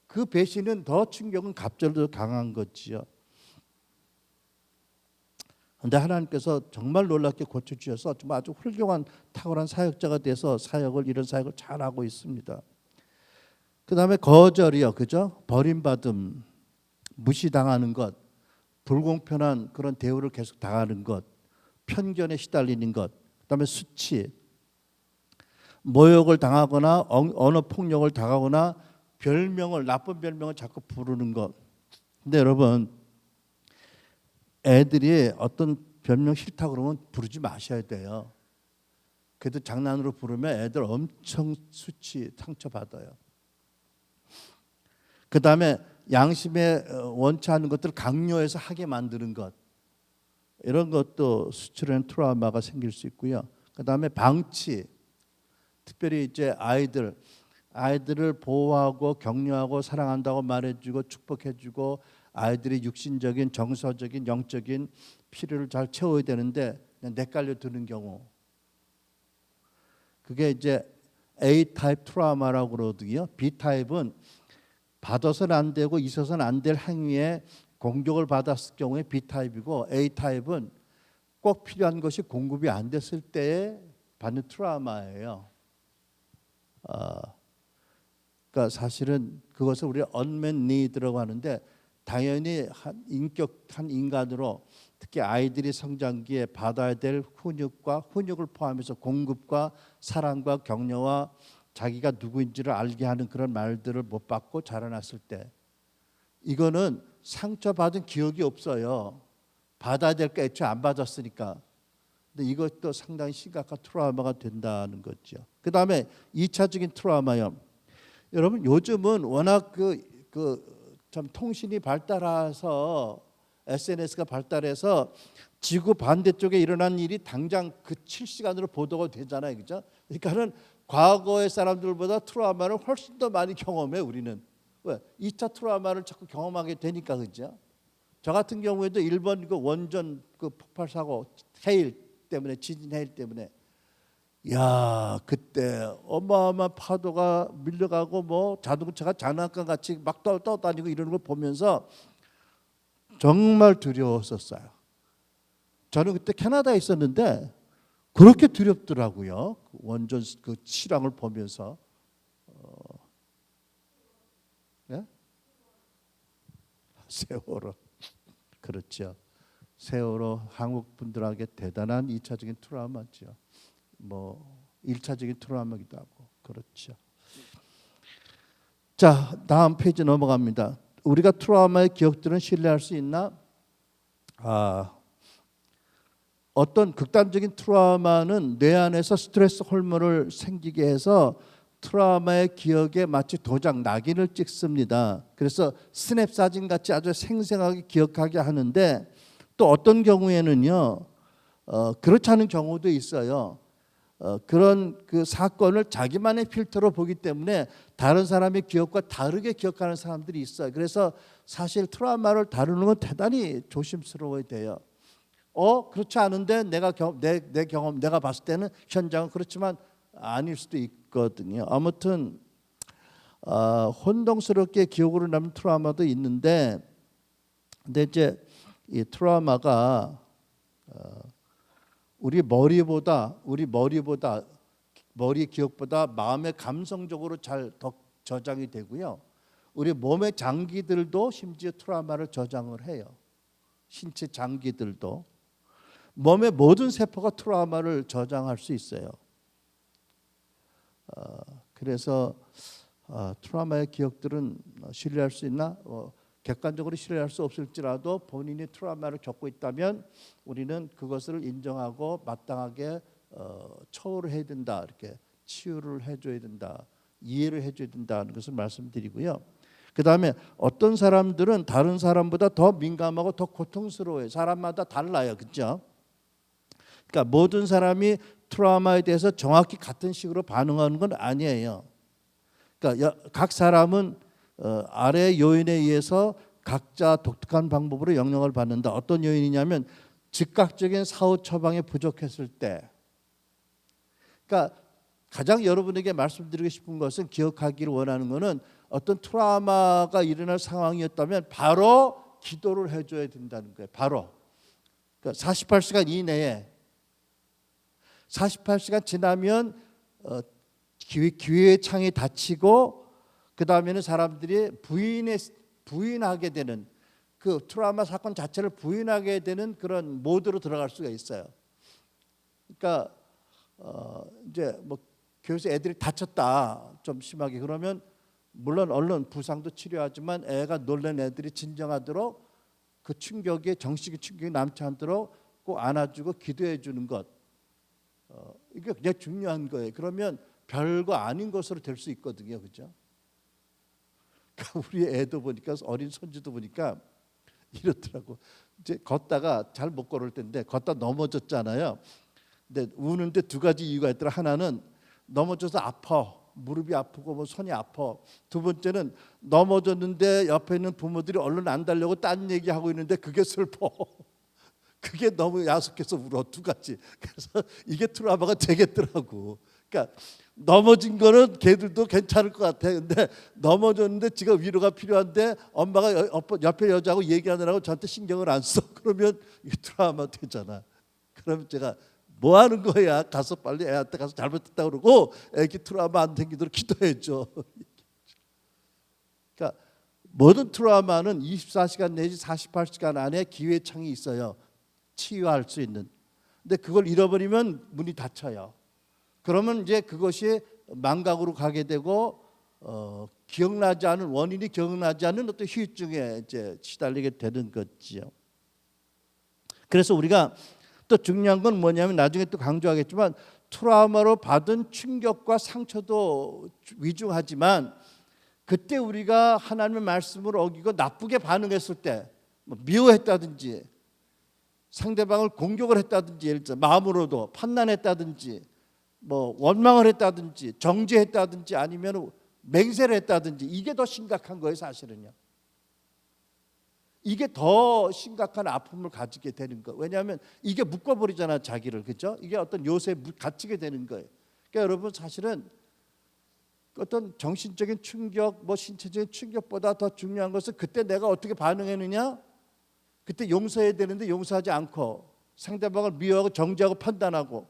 그 배신은 더 충격은 갑절로 강한 거지요. 그런데 하나님께서 정말 놀랍게 고쳐주셔서 정말 아주 훌륭한 탁월한 사역자가 돼서 이런 사역을 잘하고 있습니다. 그 다음에 거절이요, 그죠? 버림받음, 무시당하는 것, 불공평한 그런 대우를 계속 당하는 것, 편견에 시달리는 것, 그 다음에 수치, 모욕을 당하거나 언어 폭력을 당하거나 나쁜 별명을 자꾸 부르는 것. 근데 여러분, 애들이 어떤 별명 싫다 그러면 부르지 마셔야 돼요. 그래도 장난으로 부르면 애들 엄청 상처받아요. 그 다음에 양심에 원치 않은 것들을 강요해서 하게 만드는 것, 이런 것도 수치라는 트라우마가 생길 수 있고요. 그 다음에 방치, 특별히 이제 아이들을 보호하고 격려하고 사랑한다고 말해주고 축복해주고 아이들이 육신적인 정서적인 영적인 필요를 잘 채워야 되는데 그냥 내깔려 드는 경우, 그게 이제 A 타입 트라우마라고 그러거든요. B타입은 받아서는 안 되고 있어서는 안 될 행위에 공격을 받았을 경우에 B타입이고, A타입은 꼭 필요한 것이 공급이 안 됐을 때에 받는 트라우마예요. 그러니까 사실은 그것을 우리가 unmet need라고 하는데, 당연히 한 인간으로 특히 아이들이 성장기에 받아야 될 훈육을 포함해서 공급과 사랑과 격려와 자기가 누구인지를 알게 하는 그런 말들을 못 받고 자라났을 때, 이거는 상처받은 기억이 없어요. 받아야 될 거 애초에 안 받았으니까. 근데 이것도 상당히 심각한 트라우마가 된다는 거죠. 그 다음에 2차적인 트라우마요. 여러분, 요즘은 워낙 참 통신이 발달해서 SNS가 발달해서 지구 반대쪽에 일어난 일이 당장 그 실시간으로 보도가 되잖아요, 그죠? 그러니까는 과거의 사람들보다 트라우마를 훨씬 더 많이 경험해 우리는. 왜? 2차 트라우마를 자꾸 경험하게 되니까, 그죠? 저 같은 경우에도 일본 그 원전 그 폭발 사고, 지진 해일 때문에, 야, 그때 어마어마한 파도가 밀려가고 뭐 자동차가 장난감 같이 막 떠다니고 이러는 걸 보면서 정말 두려웠었어요. 저는 그때 캐나다에 있었는데 그렇게 두렵더라고요. 원전 그 실황을 보면서. 네? 세월호. 그렇죠. 세월호 한국 분들에게 대단한 2차적인 트라우마죠. 뭐 1차적인 트라우마기도 하고. 그렇죠. 자, 다음 페이지 넘어갑니다. 우리가 트라우마의 기억들은 신뢰할 수 있나? 어떤 극단적인 트라우마는 뇌 안에서 스트레스 호르몬을 생기게 해서 트라우마의 기억에 마치 도장, 낙인을 찍습니다. 그래서 스냅 사진 같이 아주 생생하게 기억하게 하는데, 또 어떤 경우에는요, 그렇지 않은 경우도 있어요. 그런 그 사건을 자기만의 필터로 보기 때문에 다른 사람의 기억과 다르게 기억하는 사람들이 있어요. 그래서 사실 트라우마를 다루는 건 대단히 조심스러워야 돼요. 그렇지 않은데 내가 봤을 때는 현장은 그렇지만 아닐 수도 있거든요. 아무튼 혼동스럽게 기억으로 남는 트라우마도 있는데, 근데 이제 이 트라우마가 우리 머리 기억보다 마음의 감성적으로 더 저장이 되고요. 우리 몸의 장기들도 심지어 트라우마를 저장을 해요. 신체 장기들도. 몸의 모든 세포가 트라우마를 저장할 수 있어요. 그래서 트라우마의 기억들은 신뢰할 수 있나? 객관적으로 신뢰할 수 없을지라도 본인이 트라우마를 겪고 있다면 우리는 그것을 인정하고 마땅하게 처우를 해야 된다, 이렇게 치유를 해줘야 된다, 이해를 해줘야 된다는 것을 말씀드리고요. 그 다음에 어떤 사람들은 다른 사람보다 더 민감하고 더 고통스러워요. 사람마다 달라요, 그렇죠? 그러니까 모든 사람이 트라우마에 대해서 정확히 같은 식으로 반응하는 건 아니에요. 그러니까 각 사람은 아래 요인에 의해서 각자 독특한 방법으로 영향을 받는다. 어떤 요인이냐면 즉각적인 사후 처방이 부족했을 때. 그러니까 가장 여러분에게 말씀드리고 싶은 것은, 기억하기를 원하는 것은, 어떤 트라우마가 일어날 상황이었다면 바로 기도를 해줘야 된다는 거예요. 바로. 그러니까 48시간 이내에, 48시간 지나면 기회의 창이 닫히고 그 다음에는 사람들이 부인하게 되는, 그 트라우마 사건 자체를 부인하게 되는 그런 모드로 들어갈 수가 있어요. 그러니까 이제 뭐 교회에서 애들이 다쳤다 좀 심하게 그러면 물론 얼른 부상도 치료하지만 애가 놀란 애들이 진정하도록 그 충격에, 정신적 충격이 남지 않도록 꼭 안아주고 기도해 주는 것, 이게 굉장히 중요한 거예요. 그러면 별거 아닌 것으로 될 수 있거든요, 그죠? 우리 애도 보니까, 어린 손주도 보니까 이렇더라고. 이제 걷다가 잘 못 걸을 텐데 걷다 넘어졌잖아요. 근데 우는데 두 가지 이유가 있더라. 하나는 넘어져서 아파, 무릎이 아프고 뭐 손이 아파. 두 번째는 넘어졌는데 옆에 있는 부모들이 얼른 안달려고 딴 얘기하고 있는데 그게 슬퍼. 그게 너무 야속해서 울어. 두 가지. 그래서 이게 트라우마가 되겠더라고. 그러니까 넘어진 거는 걔들도 괜찮을 것 같아. 근데 넘어졌는데 지가 위로가 필요한데 엄마가 옆에 여자하고 얘기하느라고 저한테 신경을 안 써. 그러면 이게 트라우마 되잖아. 그러면 제가 뭐 하는 거야? 가서 빨리 애한테 가서 잘못했다 그러고 애기 트라우마 안 생기도록 기도해줘. 그러니까 모든 트라우마는 24시간 내지 48시간 안에 기회 창이 있어요. 치유할 수 있는. 근데 그걸 잃어버리면 문이 닫혀요. 그러면 이제 그것이 망각으로 가게 되고 기억나지 않은, 원인이 기억나지 않는 어떤 후유증에 이제 시달리게 되는 거지요. 그래서 우리가 또 중요한 건 뭐냐면, 나중에 또 강조하겠지만, 트라우마로 받은 충격과 상처도 위중하지만 그때 우리가 하나님의 말씀을 어기고 나쁘게 반응했을 때, 미워했다든지 상대방을 공격을 했다든지, 예를 들어 마음으로도 판단했다든지, 뭐 원망을 했다든지 정죄했다든지 아니면 맹세를 했다든지, 이게 더 심각한 거예요, 사실은요. 이게 더 심각한 아픔을 가지게 되는 거. 왜냐하면 이게 묶어버리잖아, 자기를. 그죠? 이게 어떤 요새에 갇히게 되는 거예요. 그러니까 여러분, 사실은 어떤 정신적인 충격, 뭐 신체적인 충격보다 더 중요한 것은 그때 내가 어떻게 반응했느냐. 그때 용서해야 되는데 용서하지 않고 상대방을 미워하고 정죄하고 판단하고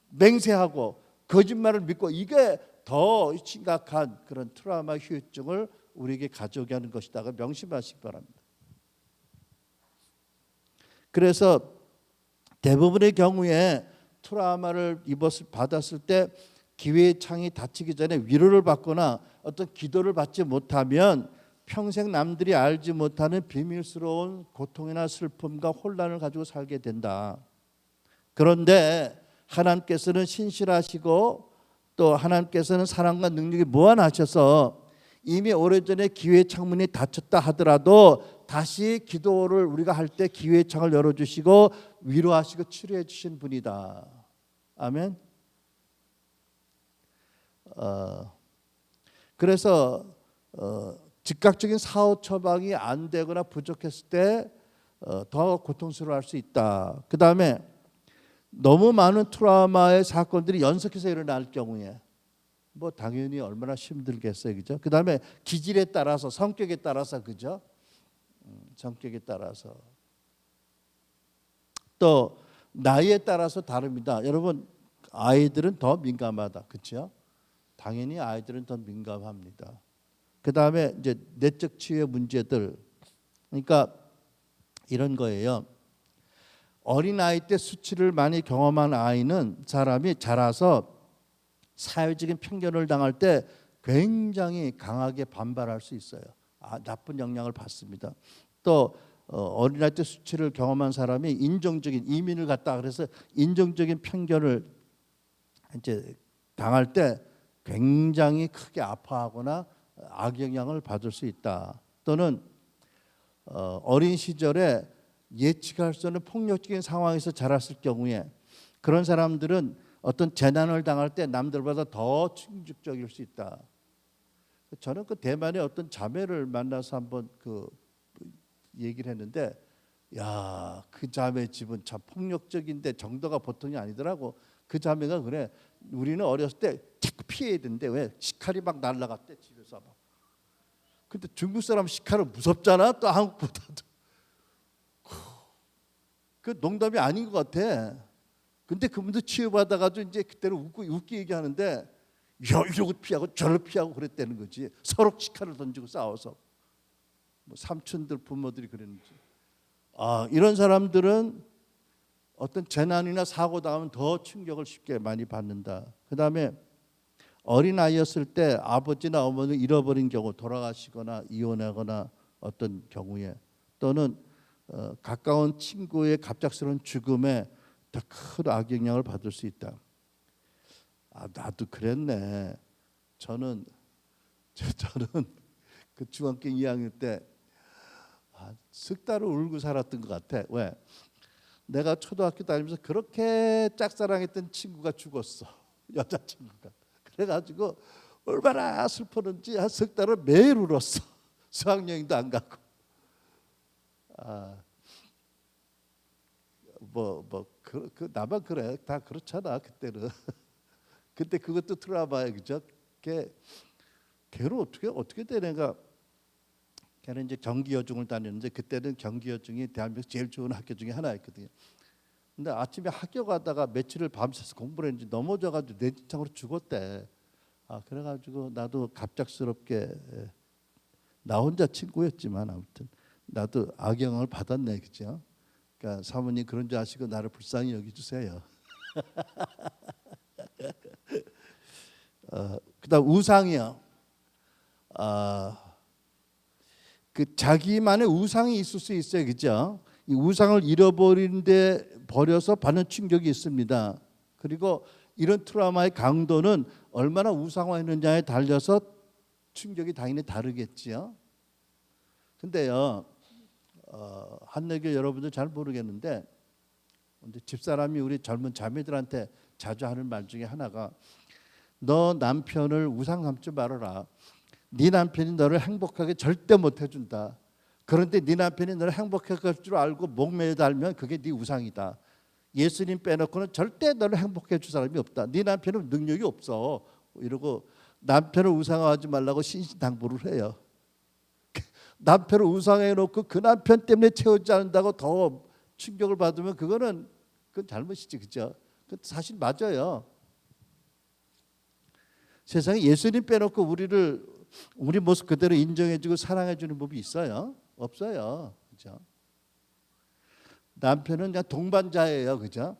맹세하고 거짓말을 믿고, 이게 더 심각한 그런 트라우마 후유증을 우리에게 가져오게 하는 것이다가 명심하시기 바랍니다. 그래서 대부분의 경우에 트라우마를 받았을 때 기회의 창이 닫히기 전에 위로를 받거나 어떤 기도를 받지 못하면 평생 남들이 알지 못하는 비밀스러운 고통이나 슬픔과 혼란을 가지고 살게 된다. 그런데 하나님께서는 신실하시고 또 하나님께서는 사랑과 능력이 무한하셔서 이미 오래전에 기회의 창문이 닫혔다 하더라도 다시 기도를 우리가 할 때 기회의 창을 열어주시고 위로하시고 치료해 주신 분이다. 아멘. 그래서 즉각적인 사후 처방이 안 되거나 부족했을 때 더 고통스러워할 수 있다. 그 다음에 너무 많은 트라우마의 사건들이 연속해서 일어날 경우에 뭐 당연히 얼마나 힘들겠어요, 그죠? 그 다음에 기질에 따라서, 성격에 따라서, 그죠? 성격에 따라서 또 나이에 따라서 다릅니다. 여러분, 아이들은 더 민감하다, 그렇죠? 당연히 아이들은 더 민감합니다. 그 다음에 이제 내적 치유의 문제들, 그러니까 이런 거예요. 어린 아이 때 수치를 많이 경험한 아이는 사람이 자라서 사회적인 편견을 당할 때 굉장히 강하게 반발할 수 있어요. 나쁜 영향을 받습니다. 또 어린아이 때 수치를 경험한 사람이 인종적인, 이민을 갔다 그래서 인종적인 편견을 이제 당할 때 굉장히 크게 아파하거나 악영향을 받을 수 있다. 또는 어린 시절에 예측할 수 없는 폭력적인 상황에서 자랐을 경우에 그런 사람들은 어떤 재난을 당할 때 남들보다 더 충격적일 수 있다. 저는 그 대만의 어떤 자매를 만나서 한번 그 얘기를 했는데, 야, 그 자매 집은 참 폭력적인데 정도가 보통이 아니더라고. 그 자매가 그래. 우리는 어렸을 때 자꾸 피해야 되는데 왜 식칼이 막 날라갔대 집에서 막. 근데 중국 사람 식칼은 무섭잖아. 또 한국보다도. 그 농담이 아닌 것 같아. 근데 그분도 치유받아가지고 이제 그때는 웃기 얘기하는데, 이러고 피하고 저를 피하고 그랬다는 거지. 서로 식칼을 던지고 싸워서. 뭐 삼촌들 부모들이 그랬는지. 이런 사람들은 어떤 재난이나 사고 당하면 더 충격을 쉽게 많이 받는다. 그다음에 어린아이였을 때 아버지나 어머니를 잃어버린 경우, 돌아가시거나 이혼하거나 어떤 경우에, 또는 가까운 친구의 갑작스러운 죽음에 더 큰 악영향을 받을 수 있다. 나도 그랬네. 저는 그 중학교 2학년 때 석 달을 울고 살았던 것 같아. 왜? 내가 초등학교 다니면서 그렇게 짝사랑했던 친구가 죽었어. 여자친구가. 그래가지고 얼마나 슬펐는지 한 석 달을 매일 울었어. 수학여행도 안 가고. 나만 그래. 다 그렇잖아 그때는. 근데 그것도 트라우마야, 그죠? 걔는 어떻게 돼? 걔는 이제 경기여중을 다녔는데, 그때는 경기여중이 대한민국 제일 좋은 학교 중에 하나였거든요. 근데 아침에 학교 가다가 며칠을 밤새서 공부를 했는지 넘어져가지고 뇌진탕으로 죽었대. 그래가지고 나도 갑작스럽게, 나 혼자 친구였지만 아무튼 나도 악영향을 받았네, 그죠? 그러니까 사모님 그런 줄 아시고 나를 불쌍히 여기주세요. 그다음 우상이요. 그 자기만의 우상이 있을 수 있어요, 그죠? 이 우상을 잃어버리는데 버려서 받는 충격이 있습니다. 그리고 이런 트라우마의 강도는 얼마나 우상화했느냐에 달려서 충격이 당연히 다르겠지요. 근데요, 한내교 여러분들 잘 모르겠는데, 집사람이 우리 젊은 자매들한테 자주 하는 말 중에 하나가, 너 남편을 우상 삼지 말아라. 네 남편이 너를 행복하게 절대 못 해준다. 그런데 네 남편이 너를 행복하게 할 줄 알고 목매어 달면 그게 네 우상이다. 예수님 빼놓고는 절대 너를 행복해 줄 사람이 없다. 네 남편은 능력이 없어. 이러고 남편을 우상화하지 말라고 신신당부를 해요. 남편을 우상해놓고 그 남편 때문에 채우지 않는다고 더 충격을 받으면 그건 잘못이지, 그죠? 그 사실 맞아요. 세상에 예수님 빼놓고 우리 모습 그대로 인정해주고 사랑해주는 법이 있어요? 없어요, 그죠? 남편은 그냥 동반자예요, 그죠?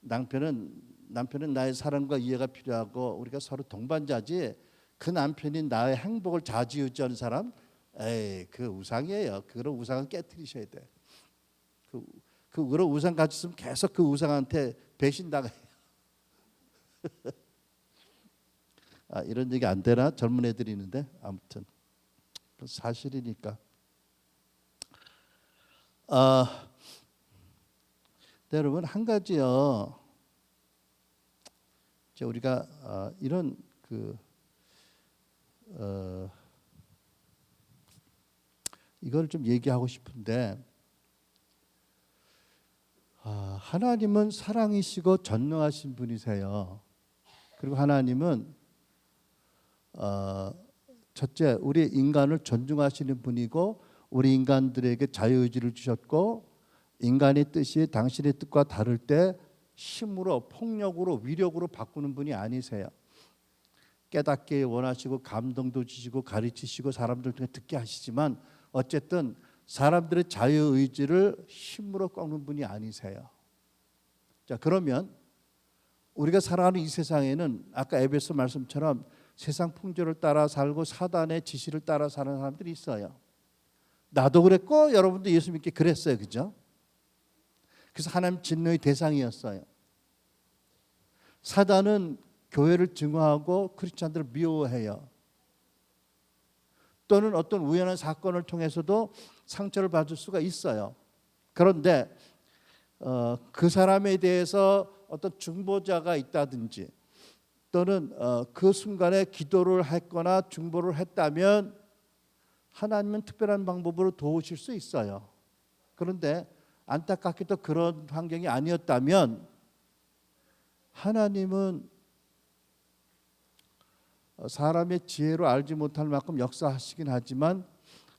남편은 나의 사랑과 이해가 필요하고 우리가 서로 동반자지, 그 남편이 나의 행복을 좌지우지하는 사람, 그 우상이에요. 그런 우상은 깨트리셔야 돼. 그런 우상 가지고 있으면 계속 그 우상한테 배신당해요. 이런 얘기 안 되나? 젊은 애들이 있는데 아무튼 사실이니까. 네, 여러분, 한 가지요. 이제 우리가 이런 이걸 좀 얘기하고 싶은데, 하나님은 사랑이시고 전능하신 분이세요. 그리고 하나님은 첫째, 우리 인간을 존중하시는 분이고, 우리 인간들에게 자유의지를 주셨고, 인간의 뜻이 당신의 뜻과 다를 때 힘으로, 폭력으로, 위력으로 바꾸는 분이 아니세요. 깨닫게 원하시고 감동도 주시고 가르치시고 사람들 중에 듣게 하시지만, 어쨌든 사람들의 자유의지를 힘으로 꺾는 분이 아니세요. 자, 그러면 우리가 살아가는 이 세상에는 아까 에베소 말씀처럼 세상 풍조를 따라 살고 사단의 지시를 따라 사는 사람들이 있어요. 나도 그랬고 여러분도 예수 믿게 그랬어요, 그죠? 그래서 하나님 진노의 대상이었어요. 사단은 교회를 증오하고 크리스찬들을 미워해요. 또는 어떤 우연한 사건을 통해서도 상처를 받을 수가 있어요. 그런데 그 사람에 대해서 어떤 중보자가 있다든지, 또는 그 순간에 기도를 했거나 중보를 했다면 하나님은 특별한 방법으로 도우실 수 있어요. 그런데 안타깝게도 그런 환경이 아니었다면 하나님은 사람의 지혜로 알지 못할 만큼 역사하시긴 하지만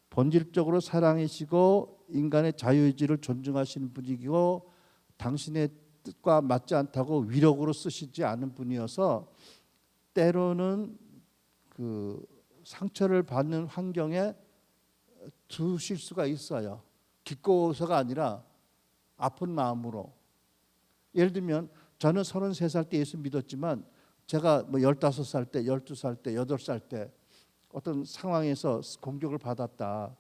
본질적으로 사랑이시고 인간의 자유의지를 존중하시는 분이고 당신의 뜻과 맞지 않다고 위력으로 쓰시지 않은 분이어서 때로는 그 상처를 받는 환경에 두실 수가 있어요. 기꺼워서가 아니라 아픈 마음으로. 예를 들면 저는 33살 때 예수 믿었지만 제가 뭐 15살 때, 12살 때, 8살 때 어떤 상황에서 공격을 받았다.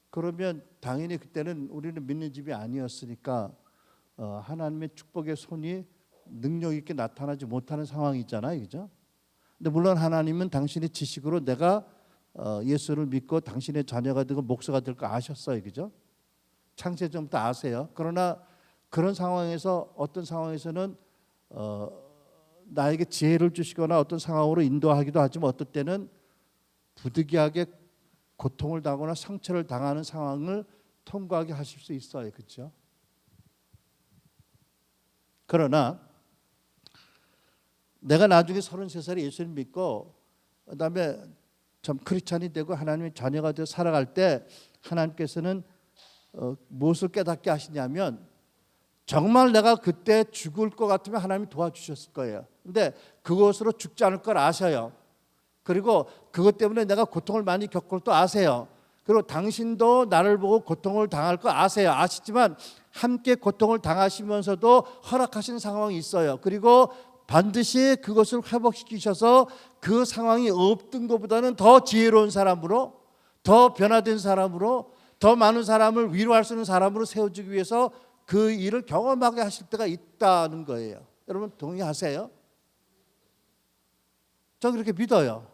그러면 당연히 그때는 우리는 믿는 집이 아니었으니까 하나님의 축복의 손이 능력 있게 나타나지 못하는 상황이잖아요, 그죠? 근데 물론 하나님은 당신의 지식으로 내가 예수를 믿고 당신의 자녀가 되고 목사가 될 거 아셨어요, 그죠? 창세전부터 아세요. 그러나 그런 상황에서 어떤 상황에서는 나에게 지혜를 주시거나 어떤 상황으로 인도하기도 하지만 어떨 때는 부득이하게 고통을 당하거나 상처를 당하는 상황을 통과하게 하실 수 있어요, 그렇죠? 그러나 내가 나중에 33살에 예수를 믿고 그다음에 참 크리스찬이 되고 하나님의 자녀가 되어 살아갈 때 하나님께서는 무엇을 깨닫게 하시냐면 정말 내가 그때 죽을 것 같으면 하나님이 도와주셨을 거예요. 근데 그것으로 죽지 않을 걸 아셔요. 그리고 그것 때문에 내가 고통을 많이 겪을 것도 아세요. 그리고 당신도 나를 보고 고통을 당할 거 아세요. 아시지만 함께 고통을 당하시면서도 허락하신 상황이 있어요. 그리고 반드시 그것을 회복시키셔서 그 상황이 없던 것보다는 더 지혜로운 사람으로, 더 변화된 사람으로, 더 많은 사람을 위로할 수 있는 사람으로 세워주기 위해서 그 일을 경험하게 하실 때가 있다는 거예요. 여러분 동의하세요? 저 그렇게 믿어요.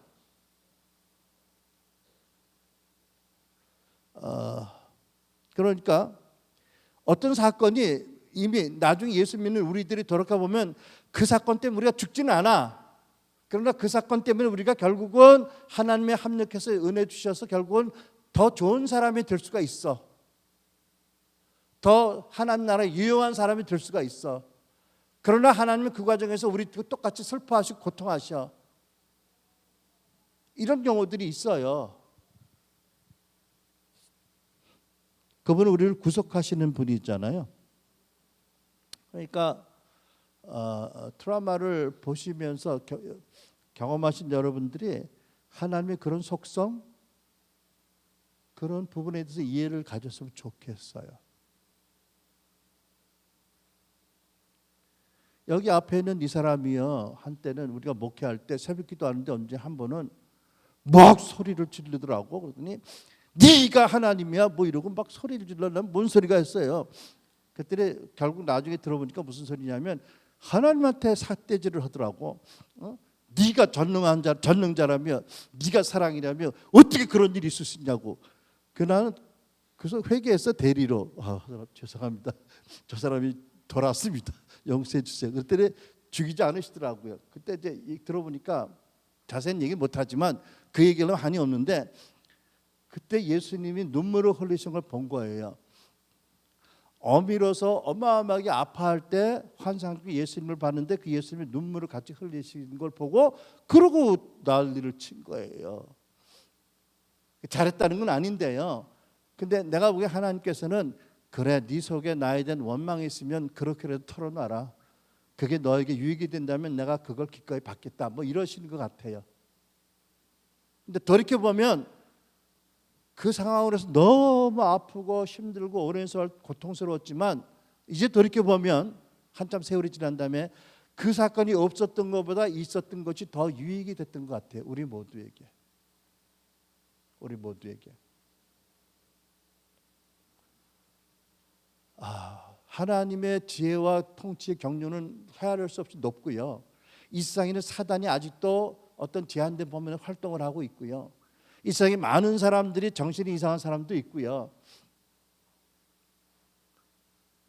그러니까 어떤 사건이 이미 나중에 예수 믿는 우리들이 돌아가 보면 그 사건 때문에 우리가 죽지는 않아. 그러나 그 사건 때문에 우리가 결국은 하나님의 합력해서 은혜 주셔서 결국은 더 좋은 사람이 될 수가 있어. 더 하나님 나라에 유용한 사람이 될 수가 있어. 그러나 하나님은 그 과정에서 우리 똑같이 슬퍼하시고 고통하셔. 이런 경우들이 있어요. 그분은 우리를 구속하시는 분이잖아요. 그러니까 트라우마를 보시면서 경험하신 여러분들이 하나님의 그런 속성, 그런 부분에 대해서 이해를 가졌으면 좋겠어요. 여기 앞에 있는 이 사람이요, 한때는 우리가 목회할 때 새벽기도 하는데 언제 한 번은 막 소리를 지르더라고. 그러더니 네가 하나님이야 뭐 이러고 막 소리를 질러면 뭔 소리가 했어요. 그때 결국 나중에 들어보니까 무슨 소리냐면 하나님한테 삿대질을 하더라고. 네가 전능자라며 네가 사랑이라며 어떻게 그런 일이 있을 수 있냐고. 나는 그래서 회개해서 대리로 죄송합니다. 저 사람이 돌아왔습니다. 용서해 주세요. 그랬더니 죽이지 않으시더라고요. 그때 이제 들어보니까 자세한 얘기 못하지만 그 얘기는 한이 없는데 그때 예수님이 눈물을 흘리신 걸 본 거예요. 어미로서 어마어마하게 아파할 때 환상 중에 예수님을 봤는데 그 예수님이 눈물을 같이 흘리시는 걸 보고 그러고 난리를 친 거예요. 잘했다는 건 아닌데요. 근데 내가 보기에 하나님께서는 그래 네 속에 나에 대한 원망이 있으면 그렇게라도 털어놔라. 그게 너에게 유익이 된다면 내가 그걸 기꺼이 받겠다. 뭐 이러시는 것 같아요. 근데 돌이켜보면 그 상황으로 해서 너무 아프고 힘들고 오랜 세월 고통스러웠지만 이제 돌이켜보면 한참 세월이 지난 다음에 그 사건이 없었던 것보다 있었던 것이 더 유익이 됐던 것 같아요. 우리 모두에게. 하나님의 지혜와 통치의 경륜은 헤아릴 수 없이 높고요. 이 세상에는 사단이 아직도 어떤 제한된 범위의 활동을 하고 있고요. 이 세상에 많은 사람들이 정신이 이상한 사람도 있고요.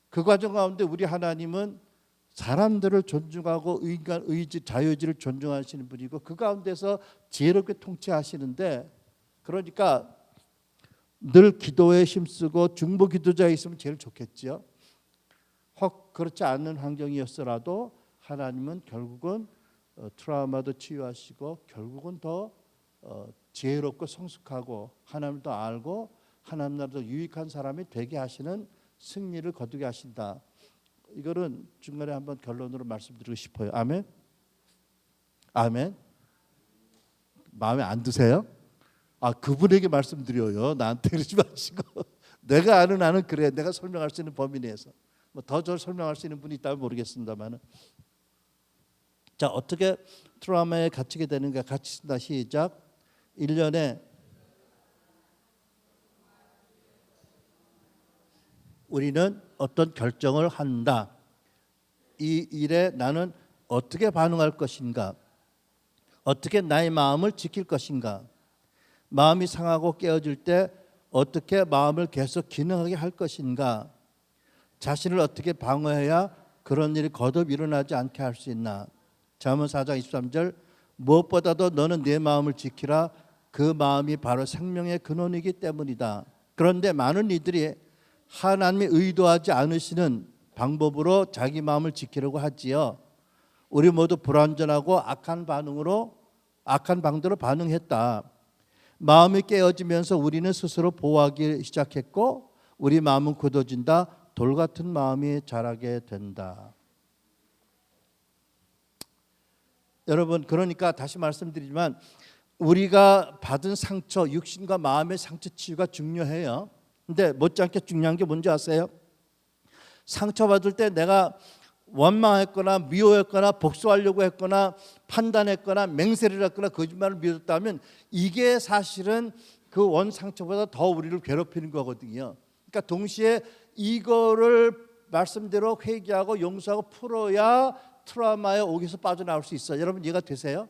그 과정 가운데 우리 하나님은 사람들을 존중하고 인간 의지, 자유의지를 존중하시는 분이고 그 가운데서 지혜롭게 통치하시는데 그러니까 늘 기도에 힘쓰고 중보 기도자에 있으면 제일 좋겠죠. 혹 그렇지 않는 환경이었더라도 하나님은 결국은 트라우마도 치유하시고 결국은 더 지혜롭고 성숙하고 하나님을 더 알고 하나님 나라도 유익한 사람이 되게 하시는 승리를 거두게 하신다. 이거는 중간에 한번 결론으로 말씀드리고 싶어요. 아멘. 아멘. 마음에 안 드세요? 그분에게 말씀드려요. 나한테 그러지 마시고. 내가 아는 나는 그래. 내가 설명할 수 있는 범위 내에서. 뭐 더 저를 설명할 수 있는 분이 있다면 모르겠습니다만은. 자, 어떻게 트라우마에 갇히게 되는가? 같이 쓴다. 시작. 1년에 우리는 어떤 결정을 한다. 이 일에 나는 어떻게 반응할 것인가? 어떻게 나의 마음을 지킬 것인가? 마음이 상하고 깨어질 때 어떻게 마음을 계속 기능하게 할 것인가? 자신을 어떻게 방어해야 그런 일이 거듭 일어나지 않게 할 수 있나? 잠언 4장 23절 무엇보다도 너는 내 마음을 지키라. 그 마음이 바로 생명의 근원이기 때문이다. 그런데 많은 이들이 하나님이 의도하지 않으시는 방법으로 자기 마음을 지키려고 하지요. 우리 모두 불완전하고 악한 방도로 반응했다. 마음이 깨어지면서 우리는 스스로 보호하기 시작했고 우리 마음은 굳어진다. 돌 같은 마음이 자라게 된다. 여러분, 그러니까 다시 말씀드리지만 우리가 받은 상처, 육신과 마음의 상처 치유가 중요해요. 근데 못지않게 중요한 게 뭔지 아세요? 상처받을 때 내가 원망했거나 미워했거나 복수하려고 했거나 판단했거나 맹세를 했거나 거짓말을 믿었다면 이게 사실은 그 원 상처보다 더 우리를 괴롭히는 거거든요. 그러니까 동시에 이거를 말씀대로 회개하고 용서하고 풀어야 트라우마의 옥에서 빠져나올 수 있어요. 여러분 이해가 되세요?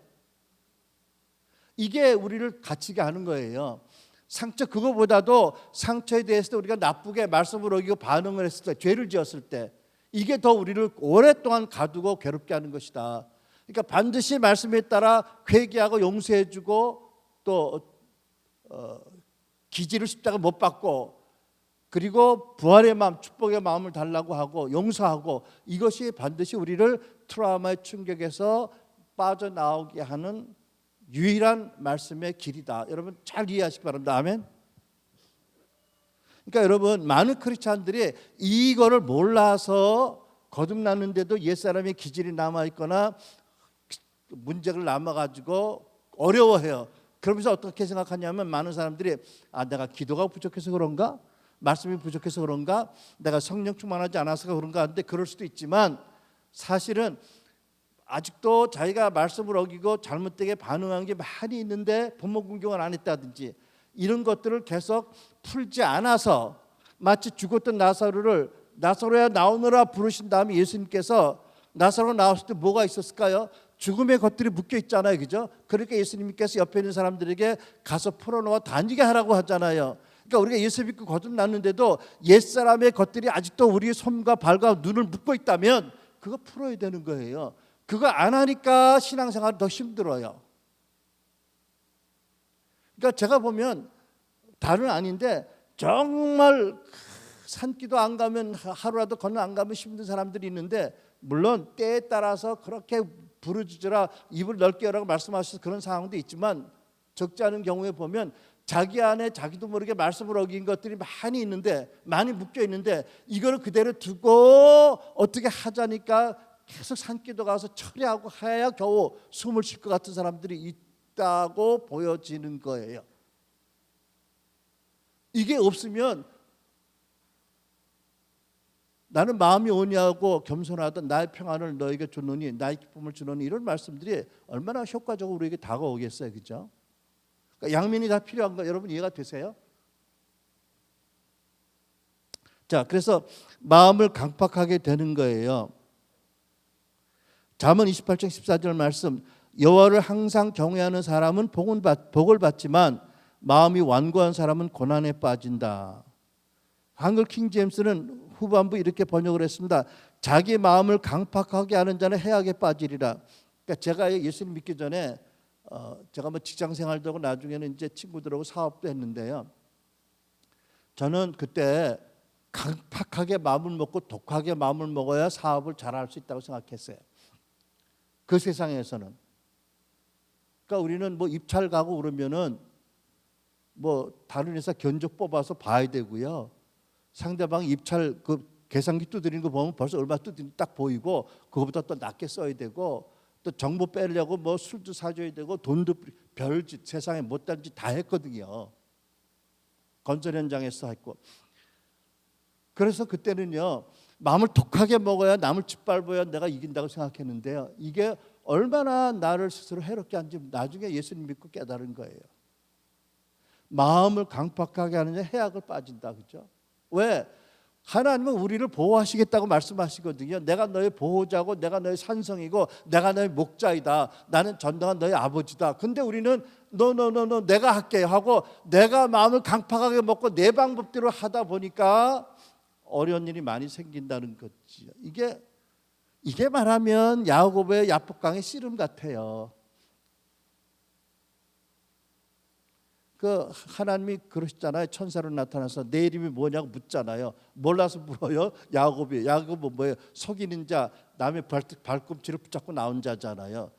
이게 우리를 갇히게 하는 거예요. 상처 그거보다도 상처에 대해서 우리가 나쁘게 말씀을 어기고 반응을 했을 때, 죄를 지었을 때 이게 더 우리를 오랫동안 가두고 괴롭게 하는 것이다. 그러니까 반드시 말씀에 따라 회개하고 용서해주고 또 기지를 십자가 못 받고 그리고 부활의 마음, 축복의 마음을 달라고 하고 용서하고 이것이 반드시 우리를 트라우마의 충격에서 빠져나오게 하는 유일한 말씀의 길이다. 여러분 잘 이해하시기 바랍니다. 아멘. 그러니까 여러분 많은 크리스찬들이 이거를 몰라서 거듭났는데도 옛사람의 기질이 남아있거나 문제를 남아가지고 어려워해요. 그러면서 어떻게 생각하냐면 많은 사람들이 내가 기도가 부족해서 그런가? 말씀이 부족해서 그런가? 내가 성령 충만하지 않아서 그런가 하는데 그럴 수도 있지만 사실은 아직도 자기가 말씀을 어기고 잘못되게 반응한 게 많이 있는데 부모 공경을 안 했다든지 이런 것들을 계속 풀지 않아서 마치 죽었던 나사로야 나오너라 부르신 다음에 예수님께서 나사로 나왔을 때 뭐가 있었을까요? 죽음의 것들이 묶여 있잖아요, 그죠? 그러니까 예수님께서 옆에 있는 사람들에게 가서 풀어놓아 다니게 하라고 하잖아요. 그러니까 우리가 예수 믿고 거듭났는데도 옛사람의 것들이 아직도 우리의 손과 발과 눈을 묶고 있다면 그거 풀어야 되는 거예요. 그거 안 하니까 신앙생활이 더 힘들어요. 그러니까 제가 보면 다른 아닌데 정말 산기도 안 가면 하루라도 건너 안 가면 힘든 사람들이 있는데 물론 때에 따라서 그렇게 부르짖으라 입을 넓게 열라고 말씀하셔서 그런 상황도 있지만 적지 않은 경우에 보면 자기 안에 자기도 모르게 말씀을 어긴 것들이 많이 있는데 많이 묶여 있는데 이걸 그대로 두고 어떻게 하자니까 계속 산기도 가서 처리하고 해야 겨우 숨을 쉴 것 같은 사람들이 있다고 보여지는 거예요. 이게 없으면 나는 마음이 온유하고 겸손하던 나의 평안을 너에게 주노니 나의 기쁨을 주노니 이런 말씀들이 얼마나 효과적으로 우리에게 다가오겠어요, 그렇죠? 그러니까 양면이 다 필요한 거 여러분 이해가 되세요? 자, 그래서 마음을 강팍하게 되는 거예요. 잠언 28장 14절 말씀 여호와를 항상 경외하는 사람은 복을 받지만 마음이 완고한 사람은 고난에 빠진다. 한글 킹제임스는 후반부 이렇게 번역을 했습니다. 자기 마음을 강팍하게 하는 자는 해악에 빠지리라. 그러니까 제가 예수님 믿기 전에 제가 뭐 직장 생활도 하고 나중에는 이제 친구들하고 사업도 했는데요. 저는 그때 강팍하게 마음을 먹고 독하게 마음을 먹어야 사업을 잘할 수 있다고 생각했어요. 그 세상에서는. 그러니까 우리는 뭐 입찰 가고 그러면은 뭐 다른 회사 견적 뽑아서 봐야 되고요. 상대방 입찰 그 계산기 두드리는 거 보면 벌써 얼마 두드리는 딱 보이고 그거보다 또 낮게 써야 되고 또 정보 빼려고 뭐 술도 사줘야 되고 돈도 별짓 세상에 못된 짓 다 했거든요. 건설 현장에서 했고. 그래서 그때는요 마음을 독하게 먹어야 남을 짓밟아야 내가 이긴다고 생각했는데요. 이게 얼마나 나를 스스로 해롭게 하는지 나중에 예수님 믿고 깨달은 거예요. 마음을 강팍하게 하느냐 해악을 빠진다, 그죠? 왜? 하나님은 우리를 보호하시겠다고 말씀하시거든요. 내가 너의 보호자고 내가 너의 산성이고 내가 너의 목자이다. 나는 전능한 너의 아버지다. 근데 우리는 노 내가 할게 하고 내가 마음을 강팍하게 먹고 내 방법대로 하다 보니까 어려운 일이 많이 생긴다는 거지. 이게 말하면 야고보의 야복강의 씨름 같아요. 그 하나님이 그러시잖아요. 천사로 나타나서 내 이름이 뭐냐고 묻잖아요. 몰라서 물어요. 야곱이. 야곱은 뭐예요? 속이는 자, 남의 발꿈치를 붙잡고 나온 자잖아요.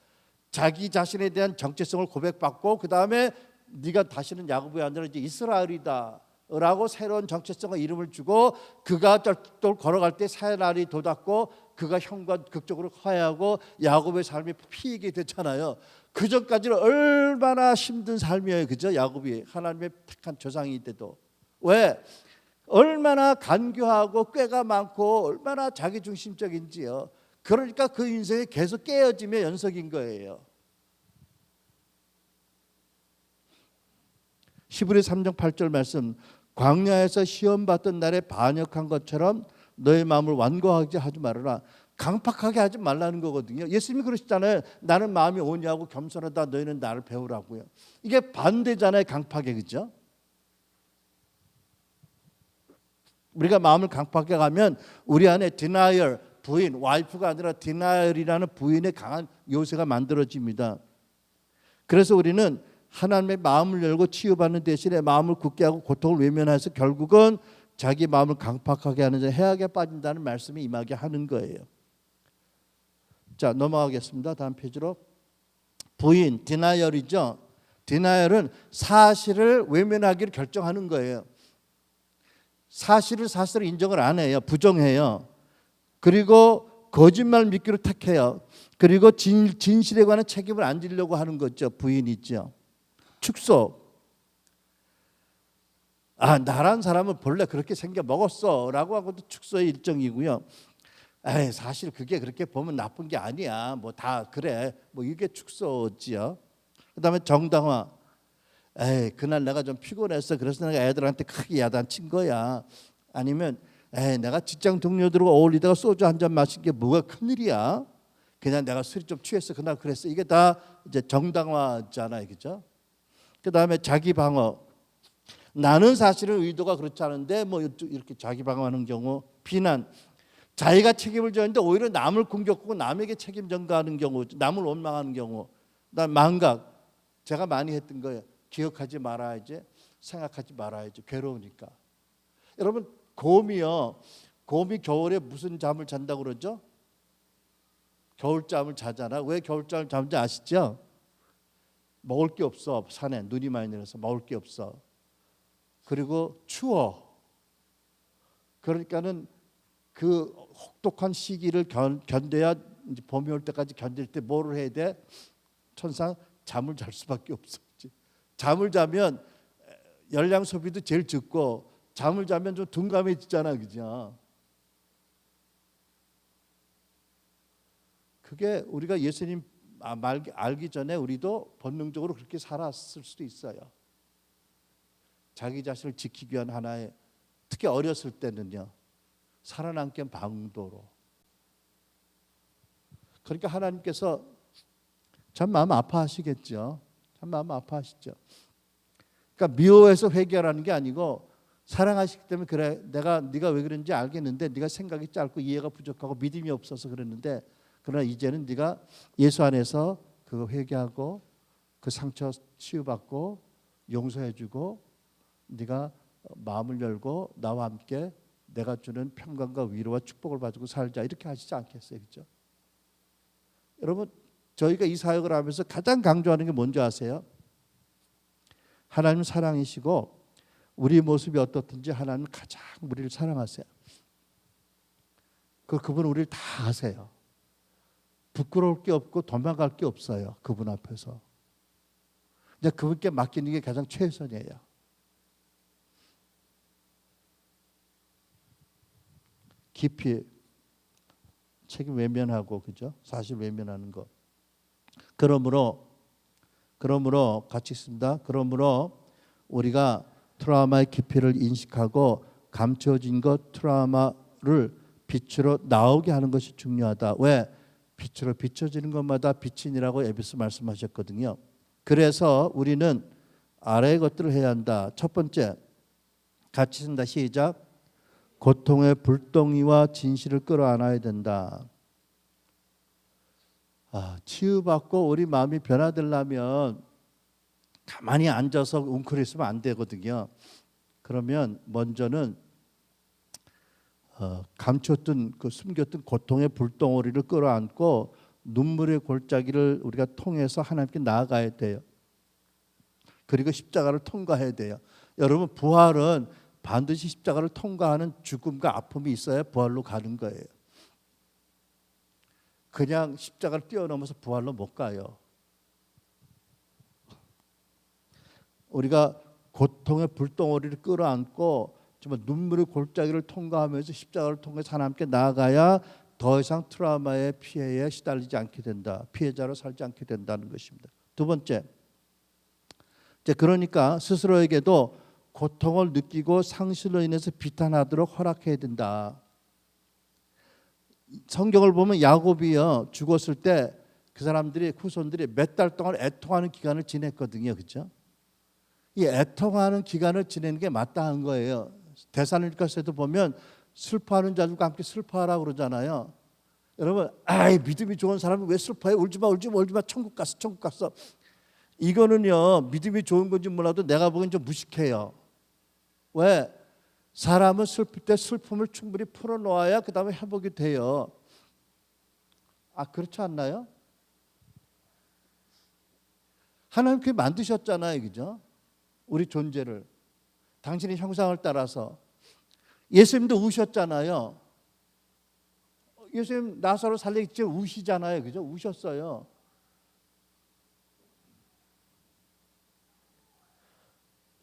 자기 자신에 대한 정체성을 고백받고 그 다음에 네가 다시는 야곱이 아니라 이제 이스라엘이다 라고 새로운 정체성과 이름을 주고 그가 또 걸어갈 때 새날이 돋았고 그가 형과 극적으로 화해하고 야곱의 삶이 피이게 됐잖아요. 그 전까지는 얼마나 힘든 삶이에요, 그죠? 야곱이 하나님의 택한 조상이 때도. 왜? 얼마나 간교하고 꾀가 많고 얼마나 자기중심적인지요. 그러니까 그 인생이 계속 깨어지며 연속인 거예요. 히브리 3장 8절 말씀, 광야에서 시험 받던 날에 반역한 것처럼 너의 마음을 완고하게 하지 말아라. 강팍하게 하지 말라는 거거든요. 예수님이 그러시잖아요. 나는 마음이 온유하고 겸손하다. 너희는 나를 배우라고요. 이게 반대잖아요. 강팍에, 그죠? 우리가 마음을 강팍하게 가면 우리 안에 denial, 부인, 와이프가 아니라 denial이라는 부인의 강한 요새가 만들어집니다. 그래서 우리는 하나님의 마음을 열고 치유받는 대신에 마음을 굳게 하고 고통을 외면해서 결국은 자기 마음을 강팍하게 하는 자 해악에 빠진다는 말씀이 임하게 하는 거예요. 자, 넘어가겠습니다. 다음 페이지로. 부인, 디나이얼이죠. 디나이얼은 사실을 외면하기를 결정하는 거예요. 사실을 인정을 안 해요. 부정해요. 그리고 거짓말 믿기를 택해요. 그리고 진실에 관한 책임을 안 지려고 하는 거죠. 부인이죠. 축소. 나란 사람은 본래 그렇게 생겨 먹었어 라고 하고도 축소의 일정이고요. 사실 그게 그렇게 보면 나쁜 게 아니야. 뭐 다 그래. 뭐 이게 축소지요. 그다음에 정당화. 그날 내가 좀 피곤했어. 그래서 내가 애들한테 크게 야단친 거야. 아니면 내가 직장 동료들과 어울리다가 소주 한 잔 마신 게 뭐가 큰일이야. 그냥 내가 술이 좀 취했어. 그날 그랬어. 이게 다 이제 정당화잖아요. 그죠? 그다음에 자기 방어. 나는 사실은 의도가 그렇지 않은데 뭐 이렇게 자기 방어하는 경우. 비난. 자기가 책임을 졌는데 오히려 남을 공격하고 남에게 책임 전가하는 경우, 남을 원망하는 경우. 그다음 망각. 제가 많이 했던 거예요. 기억하지 말아야지, 생각하지 말아야지. 괴로우니까. 여러분 곰이요. 곰이 겨울에 무슨 잠을 잔다고 그러죠? 겨울잠을 자잖아. 왜 겨울잠을 자는지 아시죠? 먹을 게 없어. 산에 눈이 많이 내려서 먹을 게 없어. 그리고 추워. 그러니까는 그 혹독한 시기를 견뎌야 이제 봄이 올 때까지 견딜 때 뭐를 해야 돼? 천상 잠을 잘 수밖에 없어. 잠을 자면 열량 소비도 제일 적고 잠을 자면 좀 둔감해지잖아, 그죠? 그게 우리가 예수님 알기 전에 우리도 본능적으로 그렇게 살았을 수도 있어요. 자기 자신을 지키기 위한 하나의, 특히 어렸을 때는요, 살아남기 위한 방도로. 그러니까 하나님께서 참 마음 아파하시겠죠. 참 마음 아파하시죠. 그러니까 미워해서 회개하라는 게 아니고 사랑하시기 때문에 그래, 네가 왜 그런지 알겠는데 네가 생각이 짧고 이해가 부족하고 믿음이 없어서 그랬는데, 그러나 이제는 네가 예수 안에서 그거 회개하고 그 상처 치유받고 용서해주고 네가 마음을 열고 나와 함께 내가 주는 평강과 위로와 축복을 가지고 살자 이렇게 하시지 않겠어요, 그렇죠? 여러분 저희가 이 사역을 하면서 가장 강조하는 게 뭔지 아세요? 하나님 사랑이시고 우리 모습이 어떻든지 하나님 가장 우리를 사랑하세요. 그분 우리를 다 아세요. 부끄러울 게 없고 도망갈 게 없어요. 그분 앞에서. 이제 그분께 맡기는 게 가장 최선이에요. 깊이 책임 외면하고 그죠? 사실 외면하는 것. 그러므로 같이 있습니다. 그러므로 우리가 트라우마의 깊이를 인식하고 감춰진 것 트라우마를 빛으로 나오게 하는 것이 중요하다. 왜? 빛으로 비춰지는 것마다 빛이니라고 에베소 말씀하셨거든요. 그래서 우리는 아래의 것들을 해야 한다. 첫 번째, 같이 쓴다. 시작. 고통의 불덩이와 진실을 끌어안아야 된다. 치유받고 우리 마음이 변화되려면 가만히 앉아서 웅크려 있으면 안 되거든요. 그러면 먼저는 감췄던 숨겼던 고통의 불덩어리를 끌어안고 눈물의 골짜기를 우리가 통해서 하나님께 나아가야 돼요. 그리고 십자가를 통과해야 돼요. 여러분 부활은 반드시 십자가를 통과하는 죽음과 아픔이 있어야 부활로 가는 거예요. 그냥 십자가를 뛰어넘어서 부활로 못 가요. 우리가 고통의 불덩어리를 끌어안고 정말 눈물의 골짜기를 통과하면서 십자가를 통해서 하나님께 나아가야 더 이상 트라우마의 피해에 시달리지 않게 된다. 피해자로 살지 않게 된다는 것입니다. 두 번째, 그러니까 스스로에게도 고통을 느끼고 상실로 인해서 비탄하도록 허락해야 된다. 성경을 보면 야곱이요 죽었을 때 그 사람들이 후손들이 몇 달 동안 애통하는 기간을 지냈거든요, 그렇죠? 이 애통하는 기간을 지내는 게 마땅한 거예요. 데살로니가서도 보면 슬퍼하는 자들과 함께 슬퍼하라고 그러잖아요. 여러분, 믿음이 좋은 사람은 왜 슬퍼해? 울지 마, 천국 갔어. 이거는요 믿음이 좋은 건지 몰라도 내가 보기엔 좀 무식해요. 왜? 사람은 슬플 때 슬픔을 충분히 풀어놓아야 그 다음에 회복이 돼요. 그렇지 않나요? 하나님 그렇게 만드셨잖아요, 그죠? 우리 존재를 당신의 형상을 따라서. 예수님도 우셨잖아요. 예수님 나사로 살리기 전에 우시잖아요, 그죠? 우셨어요.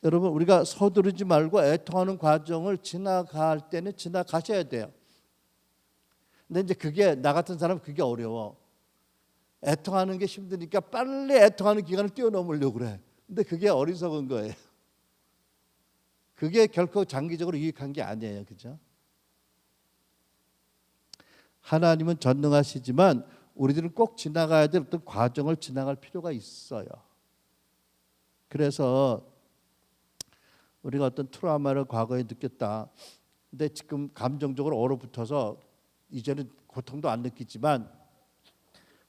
여러분 우리가 서두르지 말고 애통하는 과정을 지나갈 때는 지나가셔야 돼요. 근데 이제 그게 나 같은 사람은 그게 어려워. 애통하는 게 힘드니까 빨리 애통하는 기간을 뛰어넘으려고 그래. 근데 그게 어리석은 거예요. 그게 결코 장기적으로 유익한 게 아니에요, 그죠? 하나님은 전능하시지만 우리들은 꼭 지나가야 될 어떤 과정을 지나갈 필요가 있어요. 그래서 우리가 어떤 트라우마를 과거에 느꼈다. 근데 지금 감정적으로 얼어붙어서 이제는 고통도 안 느끼지만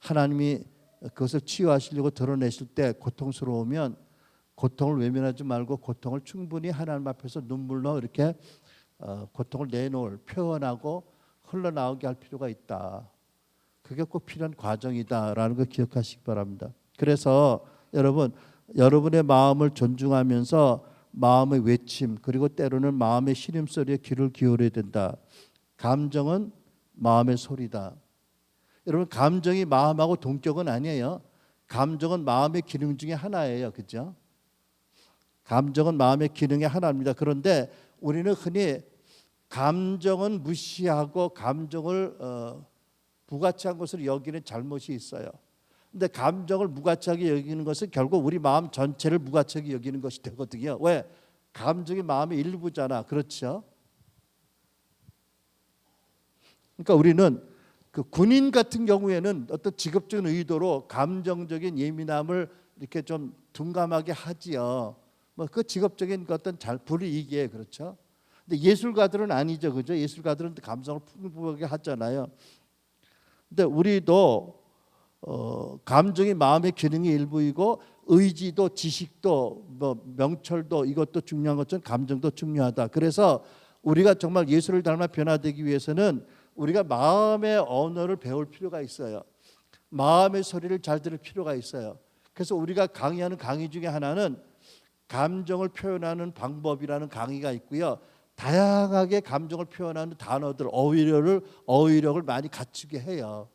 하나님이 그것을 치유하시려고 드러내실 때 고통스러우면 고통을 외면하지 말고 고통을 충분히 하나님 앞에서 눈물로 이렇게 고통을 내놓을, 표현하고 흘러나오게 할 필요가 있다. 그게 꼭 필요한 과정이다라는 걸 기억하시기 바랍니다. 그래서 여러분의 마음을 존중하면서 마음의 외침 그리고 때로는 마음의 시름소리에 귀를 기울여야 된다. 감정은 마음의 소리다. 여러분 감정이 마음하고 동격은 아니에요. 감정은 마음의 기능 중에 하나예요, 그렇죠? 감정은 마음의 기능의 하나입니다. 그런데 우리는 흔히 감정은 무시하고 감정을 무가치한 것으로 여기는 잘못이 있어요. 근데 감정을 무가치하게 여기는 것은 결국 우리 마음 전체를 무가치하게 여기는 것이 되거든요. 왜? 감정이 마음의 일부잖아. 그렇죠? 그러니까 우리는 그 군인 같은 경우에는 어떤 직업적인 의도로 감정적인 예민함을 이렇게 좀 둔감하게 하지요. 그 직업적인 어떤 불이익이에요, 그렇죠? 근데 예술가들은 아니죠, 그죠? 예술가들은 감성을 풍부하게 하잖아요. 근데 우리도 감정이 마음의 기능의 일부이고 의지도 지식도 뭐 명철도 이것도 중요한 것처럼 감정도 중요하다. 그래서 우리가 정말 예수를 닮아 변화되기 위해서는 우리가 마음의 언어를 배울 필요가 있어요. 마음의 소리를 잘 들을 필요가 있어요. 그래서 우리가 강의하는 강의 중에 하나는 감정을 표현하는 방법이라는 강의가 있고요. 다양하게 감정을 표현하는 단어들, 어휘력을 많이 갖추게 해요.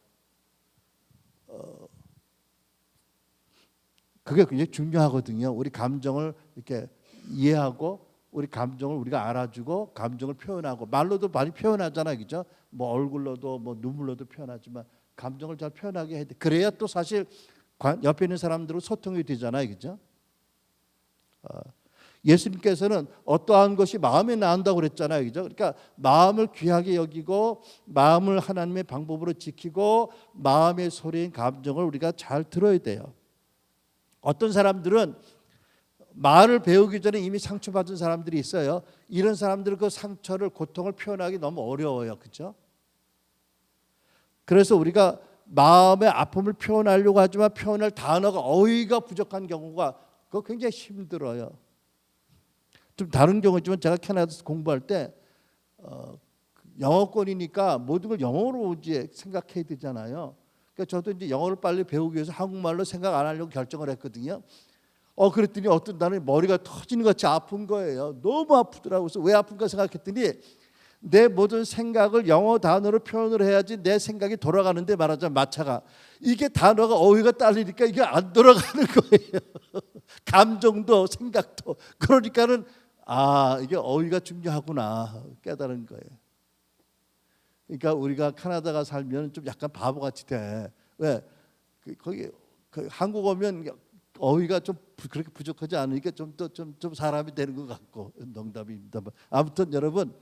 그게 굉장히 중요하거든요. 우리 감정을 이렇게 이해하고 우리 감정을 우리가 알아주고 감정을 표현하고 말로도 많이 표현하잖아요, 그죠? 뭐 얼굴로도 뭐 눈물로도 표현하지만 감정을 잘 표현하게 해야 돼. 그래야 또 사실 옆에 있는 사람들하고 소통이 되잖아요, 그죠? 예수님께서는 어떠한 것이 마음에 나온다고 그랬잖아요, 그죠? 그러니까 마음을 귀하게 여기고 마음을 하나님의 방법으로 지키고 마음의 소리인 감정을 우리가 잘 들어야 돼요. 어떤 사람들은 말을 배우기 전에 이미 상처받은 사람들이 있어요. 이런 사람들은 그 상처를 고통을 표현하기 너무 어려워요, 그렇죠? 그래서 우리가 마음의 아픔을 표현하려고 하지만 표현할 단어가 어휘가 부족한 경우가 그거 굉장히 힘들어요. 좀 다른 경우지만 제가 캐나다에서 공부할 때 영어권이니까 모든 걸 영어로 이제 생각해야 되잖아요. 그러니까 저도 이제 영어를 빨리 배우기 위해서 한국말로 생각 안 하려고 결정을 했거든요. 그랬더니 어떤 날은 머리가 터지는 것 같이 아픈 거예요. 너무 아프더라고요. 그래서 왜 아픈가 생각했더니 내 모든 생각을 영어 단어로 표현을 해야지 내 생각이 돌아가는데 말하자면 마차가 이게 단어가 어휘가 딸리니까 이게 안 돌아가는 거예요. 감정도 생각도. 그러니까는 이게 어휘가 중요하구나 깨달은 거예요. 그러니까 우리가 카나다가 살면 좀 약간 바보같이 돼. 왜? 거기 한국 오면 어휘가 좀 그렇게 부족하지 않으니까 좀 사람이 되는 것 같고 농담입니다. 아무튼 여러분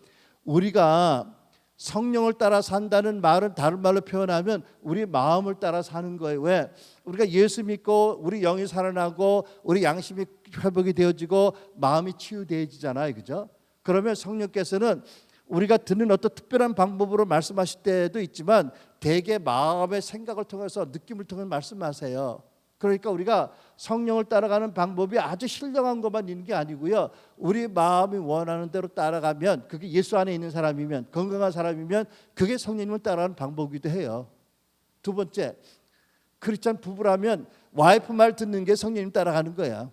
우리가 성령을 따라 산다는 말은 다른 말로 표현하면 우리 마음을 따라 사는 거예요. 왜? 우리가 예수 믿고 우리 영이 살아나고 우리 양심이 회복이 되어지고 마음이 치유되어지잖아요, 그죠? 그러면 성령께서는 우리가 듣는 어떤 특별한 방법으로 말씀하실 때도 있지만 대개 마음의 생각을 통해서 느낌을 통해서 말씀하세요. 그러니까 우리가 성령을 따라가는 방법이 아주 신령한 것만 있는 게 아니고요. 우리 마음이 원하는 대로 따라가면 그게 예수 안에 있는 사람이면 건강한 사람이면 그게 성령님을 따라가는 방법이기도 해요. 두 번째, 크리스찬 부부라면 와이프 말 듣는 게 성령님 따라가는 거야.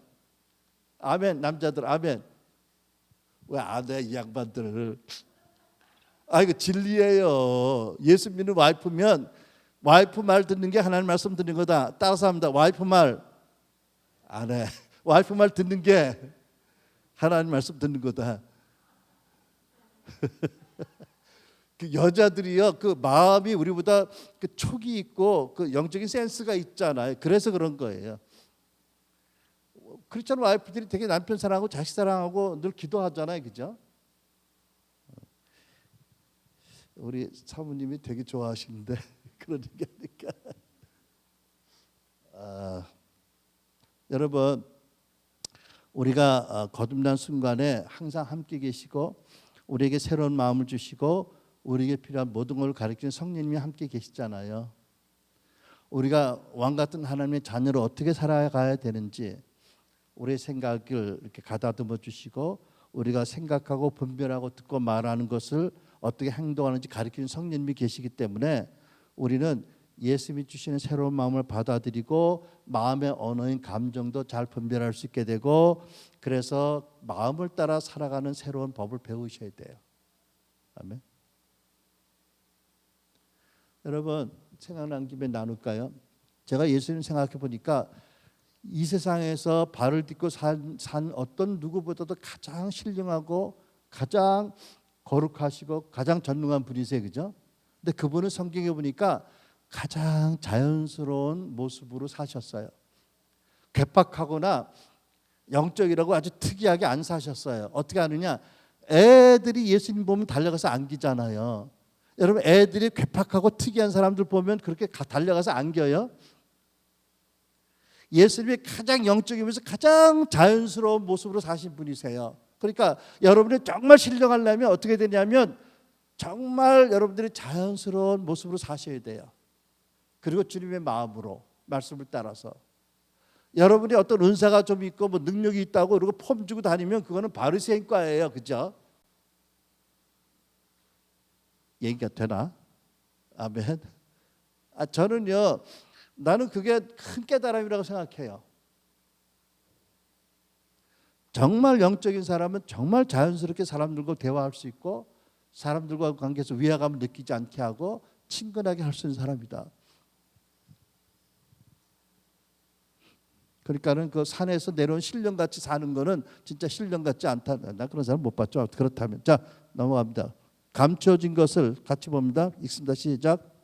아멘. 남자들 아멘. 왜 안 해 이 양반들을. 이거 진리예요. 예수 믿는 와이프면 와이프 말 듣는 게 하나님 말씀 듣는 거다. 따라서 합니다. 와이프 말 안 해. 와이프 말 듣는 게 하나님 말씀 듣는 거다. 그 여자들이요, 그 마음이 우리보다 그 촉이 있고 그 영적인 센스가 있잖아요. 그래서 그런 거예요. 크리스천 와이프들이 되게 남편 사랑하고 자식 사랑하고 늘 기도하잖아요, 그죠? 우리 사모님이 되게 좋아하시는데 그런 얘기하니까 여러분 우리가 거듭난 순간에 항상 함께 계시고 우리에게 새로운 마음을 주시고 우리에게 필요한 모든 걸 가르치는 성령님이 함께 계시잖아요. 우리가 왕 같은 하나님의 자녀로 어떻게 살아가야 되는지 우리의 생각을 이렇게 가다듬어 주시고 우리가 생각하고 분별하고 듣고 말하는 것을 어떻게 행동하는지 가르치는 성령님이 계시기 때문에 우리는 예수님이 주시는 새로운 마음을 받아들이고 마음의 언어인 감정도 잘 분별할 수 있게 되고 그래서 마음을 따라 살아가는 새로운 법을 배우셔야 돼요. 아멘. 여러분 생각난 김에 나눌까요? 제가 예수님 생각해 보니까 이 세상에서 발을 딛고 산 어떤 누구보다도 가장 신령하고 가장 거룩하시고 가장 전능한 분이세요, 그죠? 근데 그분은 성경에 보니까 가장 자연스러운 모습으로 사셨어요. 괴팍하거나 영적이라고 아주 특이하게 안 사셨어요. 어떻게 하느냐? 애들이 예수님 보면 달려가서 안기잖아요. 여러분 애들이 괴팍하고 특이한 사람들 보면 그렇게 달려가서 안겨요? 예수님이 가장 영적이면서 가장 자연스러운 모습으로 사신 분이세요. 그러니까 여러분이 정말 신령하려면 어떻게 되냐면 정말 여러분들이 자연스러운 모습으로 사셔야 돼요. 그리고 주님의 마음으로 말씀을 따라서. 여러분이 어떤 은사가 좀 있고 뭐 능력이 있다고 그러고 폼 주고 다니면 그거는 바리새인과예요. 그죠? 얘기가 되나? 아멘. 저는요, 나는 그게 큰 깨달음이라고 생각해요. 정말 영적인 사람은 정말 자연스럽게 사람들과 대화할 수 있고 사람들과 관계에서 위화감을 느끼지 않게 하고 친근하게 할 수 있는 사람이다. 그러니까는 그 산에서 내려온 신령같이 사는 거는 진짜 신령같지 않다. 나 그런 사람 못 봤죠. 그렇다면 자 넘어갑니다. 감춰진 것을 같이 봅니다. 읽습니다. 시작.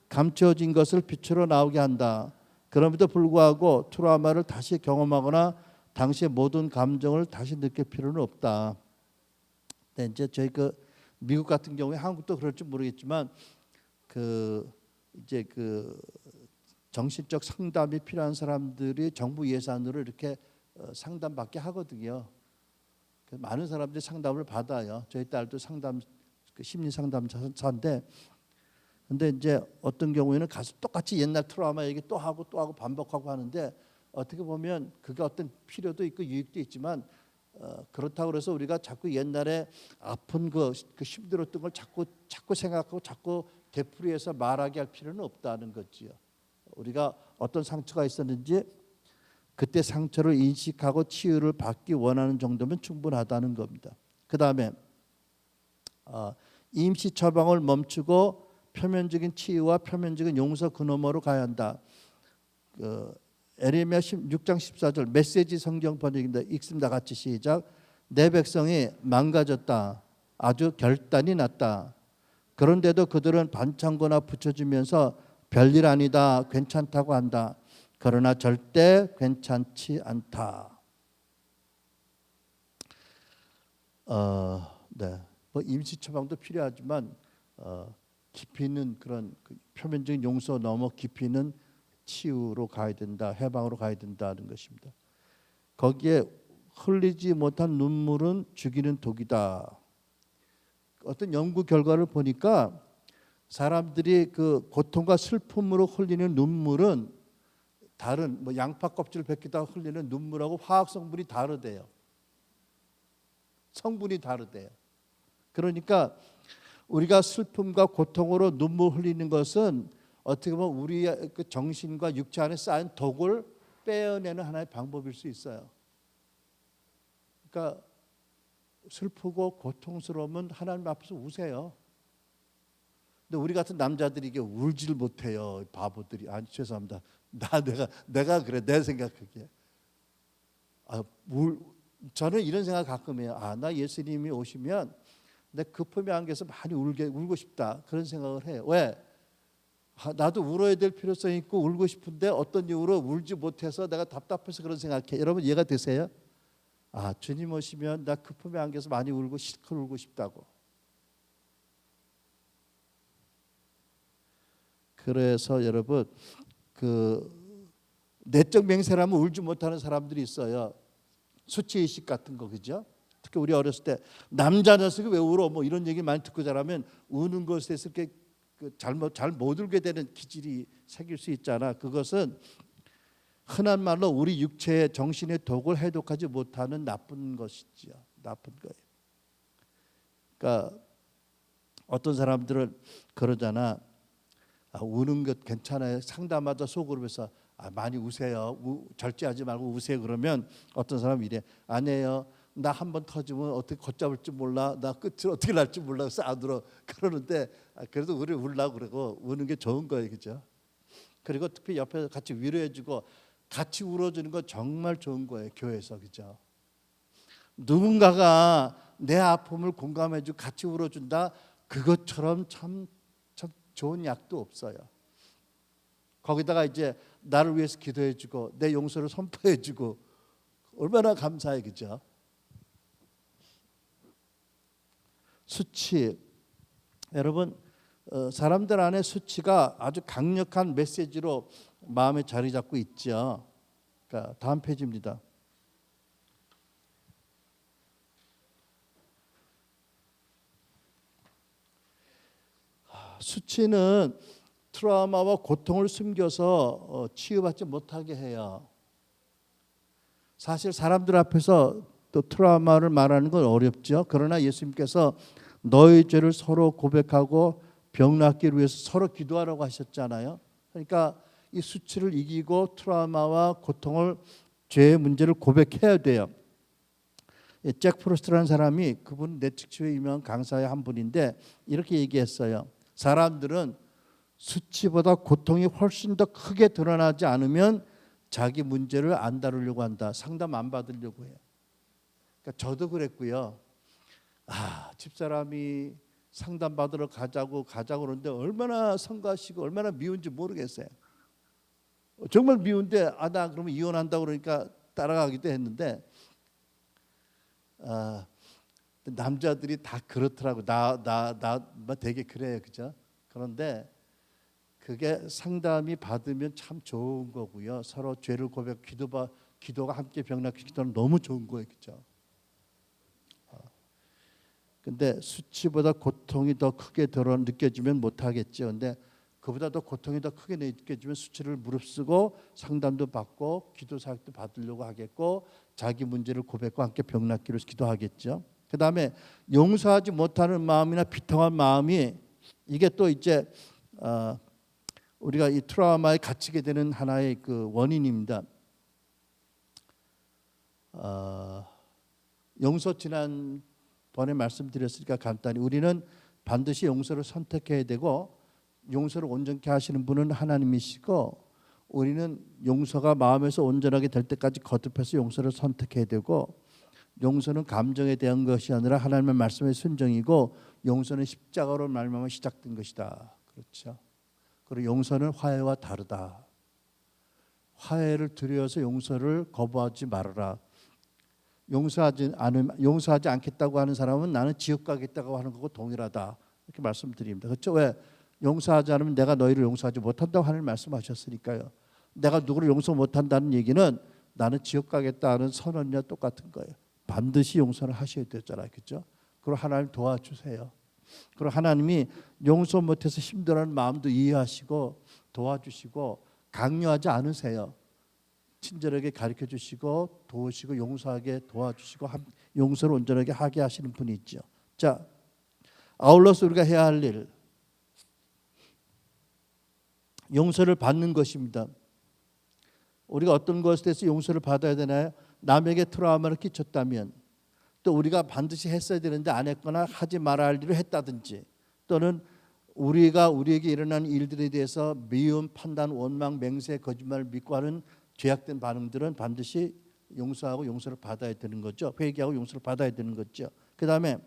감춰진 것을 빛으로 나오게 한다. 그럼에도 불구하고 트라우마를 다시 경험하거나 당시의 모든 감정을 다시 느낄 필요는 없다. 네, 이제 저희 그 미국 같은 경우에 한국도 그럴지 모르겠지만 이제 정신적 상담이 필요한 사람들이 정부 예산으로 이렇게 상담받게 하거든요. 많은 사람들이 상담을 받아요. 저희 딸도 심리 상담사인데, 근데 이제 어떤 경우에는 가서 똑같이 옛날 트라우마 얘기 또 하고 반복하고 하는데 어떻게 보면 그게 어떤 필요도 있고 유익도 있지만 그렇다고 그래서 우리가 자꾸 옛날에 아픈 그 힘들었던 걸 자꾸 생각하고 자꾸 되풀이해서 말하게 할 필요는 없다는 거지요. 우리가 어떤 상처가 있었는지 그때 상처를 인식하고 치유를 받기 원하는 정도면 충분하다는 겁니다. 그 다음에 임시 처방을 멈추고 표면적인 치유와 표면적인 용서 그 너머로 가야 한다. 에레미야 6장 14절 메시지 성경 번역입니다. 읽습니다. 같이 시작. 내 백성이 망가졌다. 아주 결단이 났다. 그런데도 그들은 반창고나 붙여주면서 별일 아니다, 괜찮다고 한다. 그러나 절대 괜찮지 않다. 네. 뭐 임시 처방도 필요하지만 깊이 있는 그런 표면적인 용서 넘어 깊이 있는 치유로 가야 된다, 해방으로 가야 된다는 것입니다. 거기에 흘리지 못한 눈물은 죽이는 독이다. 어떤 연구 결과를 보니까 사람들이 그 고통과 슬픔으로 흘리는 눈물은 다른 뭐 양파 껍질 벗기다가 흘리는 눈물하고 화학 성분이 다르대요. 성분이 다르대요. 그러니까 우리가 슬픔과 고통으로 눈물 흘리는 것은 어떻게 보면 우리의 그 정신과 육체 안에 쌓인 독을 빼어내는 하나의 방법일 수 있어요. 그러니까 슬프고 고통스러우면 하나님 앞에서 우세요. 근데 우리 같은 남자들이 이게 울지를 못해요. 바보들이. 아니 죄송합니다. 내가 그래. 내 생각하기에. 저는 이런 생각 가끔 해요. 나 예수님이 오시면 내 급함에 안겨서 많이 울고 싶다. 그런 생각을 해요. 왜? 나도 울어야 될 필요성이 있고 울고 싶은데 어떤 이유로 울지 못해서 내가 답답해서 그런 생각해. 여러분 이해가 되세요? 주님 오시면 나 급함에 안겨서 많이 울고 실컷 울고 싶다고. 그래서 여러분 내적 맹세라면 울지 못하는 사람들이 있어요. 수치의식 같은 거 그죠? 특히 우리 어렸을 때 남자 녀석이 왜 울어? 뭐 이런 얘기 많이 듣고 자라면 우는 것에 이렇게 잘 못 울게 되는 기질이 생길 수 있잖아. 그것은 흔한 말로 우리 육체의 정신의 독을 해독하지 못하는 나쁜 것이지요. 나쁜 거예요. 그러니까 어떤 사람들은 그러잖아. 우는 것 괜찮아요. 상담하다 속으로 해서 많이 우세요. 절제하지 말고 우세요. 그러면 어떤 사람이 이래. 아니에요. 나 한 번 터지면 어떻게 걷잡을 줄 몰라. 나 끝을 어떻게 날 줄 몰라. 그래서 안 울어. 그러는데 그래도 우리 울라고 그러고 우는 게 좋은 거예요. 그죠? 그리고 특히 옆에서 같이 위로해주고 같이 울어주는 건 정말 좋은 거예요. 교회에서. 그죠? 누군가가 내 아픔을 공감해주고 같이 울어준다. 그것처럼 참 좋은 약도 없어요. 거기다가 이제 나를 위해서 기도해주고 내 용서를 선포해주고 얼마나 감사해. 그죠? 수치. 여러분 사람들 안에 수치가 아주 강력한 메시지로 마음에 자리 잡고 있죠. 그러니까 다음 페이지입니다. 수치는 트라우마와 고통을 숨겨서 치유받지 못하게 해요. 사실 사람들 앞에서 또 트라우마를 말하는 건 어렵죠. 그러나 예수님께서 너희 죄를 서로 고백하고 병 낫기를 위해서 서로 기도하라고 하셨잖아요. 그러니까 이 수치를 이기고 트라우마와 고통을, 죄의 문제를 고백해야 돼요. 잭 프로스트라는 사람이, 그분 뇌측치유의 유명한 강사의 한 분인데 이렇게 얘기했어요. 사람들은 수치보다 고통이 훨씬 더 크게 드러나지 않으면 자기 문제를 안 다루려고 한다. 상담 안 받으려고 해요. 그러니까 저도 그랬고요. 집사람이 상담 받으러 가자고 그러는데 얼마나 성가시고 얼마나 미운지 모르겠어요. 정말 미운데 나 그러면 이혼한다고 그러니까 따라가기도 했는데 남자들이 다 그렇더라고. 나 되게 그래요, 그죠? 그런데 그게 상담이 받으면 참 좋은 거고요. 서로 죄를 고백, 기도가 함께 병낫기 기도는 너무 좋은 거예요, 그죠? 근데 수치보다 고통이 더 크게 느껴지면 못하겠죠. 근데 그보다 더 고통이 더 크게 느껴지면 수치를 무릅쓰고 상담도 받고 기도 사역도 받으려고 하겠고 자기 문제를 고백과 함께 병낫기로 기도하겠죠. 그 다음에 용서하지 못하는 마음이나 비통한 마음이, 이게 또 이제 우리가 이 트라우마에 갇히게 되는 하나의 그 원인입니다. 용서, 지난번에 말씀드렸으니까 간단히, 우리는 반드시 용서를 선택해야 되고 용서를 온전케 하시는 분은 하나님이시고 우리는 용서가 마음에서 온전하게 될 때까지 거듭해서 용서를 선택해야 되고, 용서는 감정에 대한 것이 아니라 하나님의 말씀의 순종이고 용서는 십자가로 말미암아 시작된 것이다. 그렇죠. 그리고 용서는 화해와 다르다. 화해를 두려워서 용서를 거부하지 말아라. 용서하지 않겠다고 하는 사람은 나는 지옥 가겠다고 하는 거고 동일하다. 이렇게 말씀드립니다. 그렇죠? 왜? 용서하지 않으면 내가 너희를 용서하지 못한다고 하는 말씀하셨으니까요. 내가 누구를 용서 못한다는 얘기는 나는 지옥 가겠다는 선언과 똑같은 거예요. 반드시 용서를 하셔야 되잖아요. 그렇죠? 그리고 하나님 도와주세요. 그리고 하나님이 용서 못해서 힘들어하는 마음도 이해하시고 도와주시고 강요하지 않으세요. 친절하게 가르쳐 주시고 도우시고 용서하게 도와주시고 용서를 온전하게 하게 하시는 분이 있죠. 자, 아울러서 우리가 해야 할 일, 용서를 받는 것입니다. 우리가 어떤 것에 대해서 용서를 받아야 되나요? 남에게 트라우마를 끼쳤다면, 또 우리가 반드시 했어야 되는데 안 했거나 하지 말아야 할 일을 했다든지, 또는 우리에게 일어나는 일들에 대해서 미움, 판단, 원망, 맹세, 거짓말을 믿고 하는 죄악된 반응들은 반드시 용서하고 용서를 받아야 되는 거죠. 회개하고 용서를 받아야 되는 거죠. 그 다음에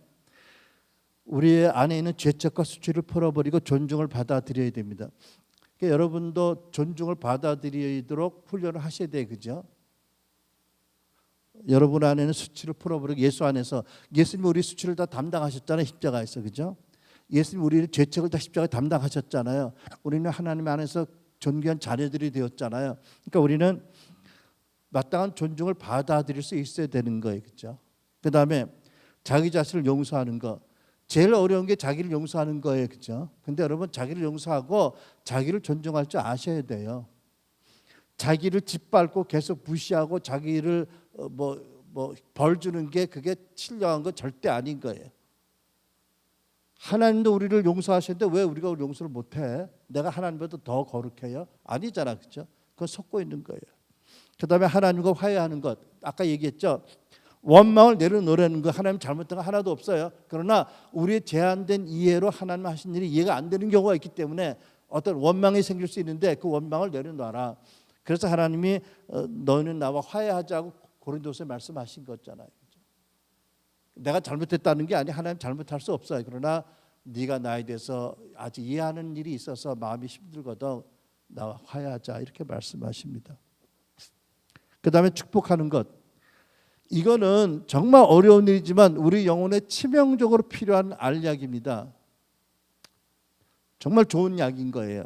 우리 안에 있는 죄책과 수치를 풀어버리고 존중을 받아들여야 됩니다. 그러니까 여러분도 존중을 받아들이도록 훈련을 하셔야 돼요. 그죠? 여러분 안에는 수치를 풀어버리고 예수 안에서, 예수님이 우리 수치를 다 담당하셨잖아요. 십자가에서. 그죠? 예수님이 우리의 죄책을 다 십자가에 담당하셨잖아요. 우리는 하나님 안에서 존귀한 자녀들이 되었잖아요. 그러니까 우리는 마땅한 존중을 받아들일 수 있어야 되는 거예요. 그렇죠? 그다음에 자기 자신을 용서하는 거. 제일 어려운 게 자기를 용서하는 거예요. 그렇죠? 근데 여러분, 자기를 용서하고 자기를 존중할 줄 아셔야 돼요. 자기를 짓밟고 계속 무시하고 자기를 벌 주는 게, 그게 신령한 거 절대 아닌 거예요. 하나님도 우리를 용서하셨는데 왜 우리가 용서를 못해? 내가 하나님보다 더 거룩해요? 아니잖아. 그렇죠? 그거 속고 있는 거예요. 그 다음에 하나님과 화해하는 것. 아까 얘기했죠. 원망을 내려놓으라는 거, 하나님 잘못한 거 하나도 없어요. 그러나 우리의 제한된 이해로 하나님 하신 일이 이해가 안 되는 경우가 있기 때문에 어떤 원망이 생길 수 있는데 그 원망을 내려놔라. 그래서 하나님이 너는 나와 화해하자고 고린도서에 말씀하신 거잖아요. 내가 잘못했다는 게 아니라 하나님 잘못할 수 없어요. 그러나 네가 나에 대해서 아직 이해하는 일이 있어서 마음이 힘들거든, 나와 화해하자, 이렇게 말씀하십니다. 그 다음에 축복하는 것. 이거는 정말 어려운 일이지만 우리 영혼에 치명적으로 필요한 알약입니다. 정말 좋은 약인 거예요.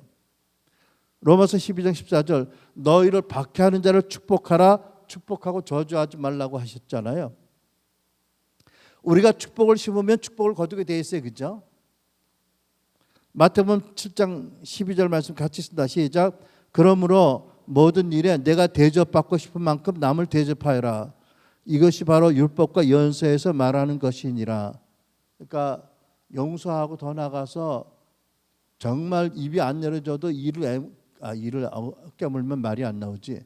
로마서 12장 14절, 너희를 박해하는 자를 축복하라, 축복하고 저주하지 말라고 하셨잖아요. 우리가 축복을 심으면 축복을 거두게 돼 있어요. 그죠? 마태복음 7장 12절 말씀 같이 쓴다. 시작. 그러므로 모든 일에 내가 대접받고 싶은 만큼 남을 대접하여라. 이것이 바로 율법과 연서에서 말하는 것이니라. 그러니까 용서하고 더 나가서 정말 입이 안 열어져도 이를 깨물면 말이 안 나오지.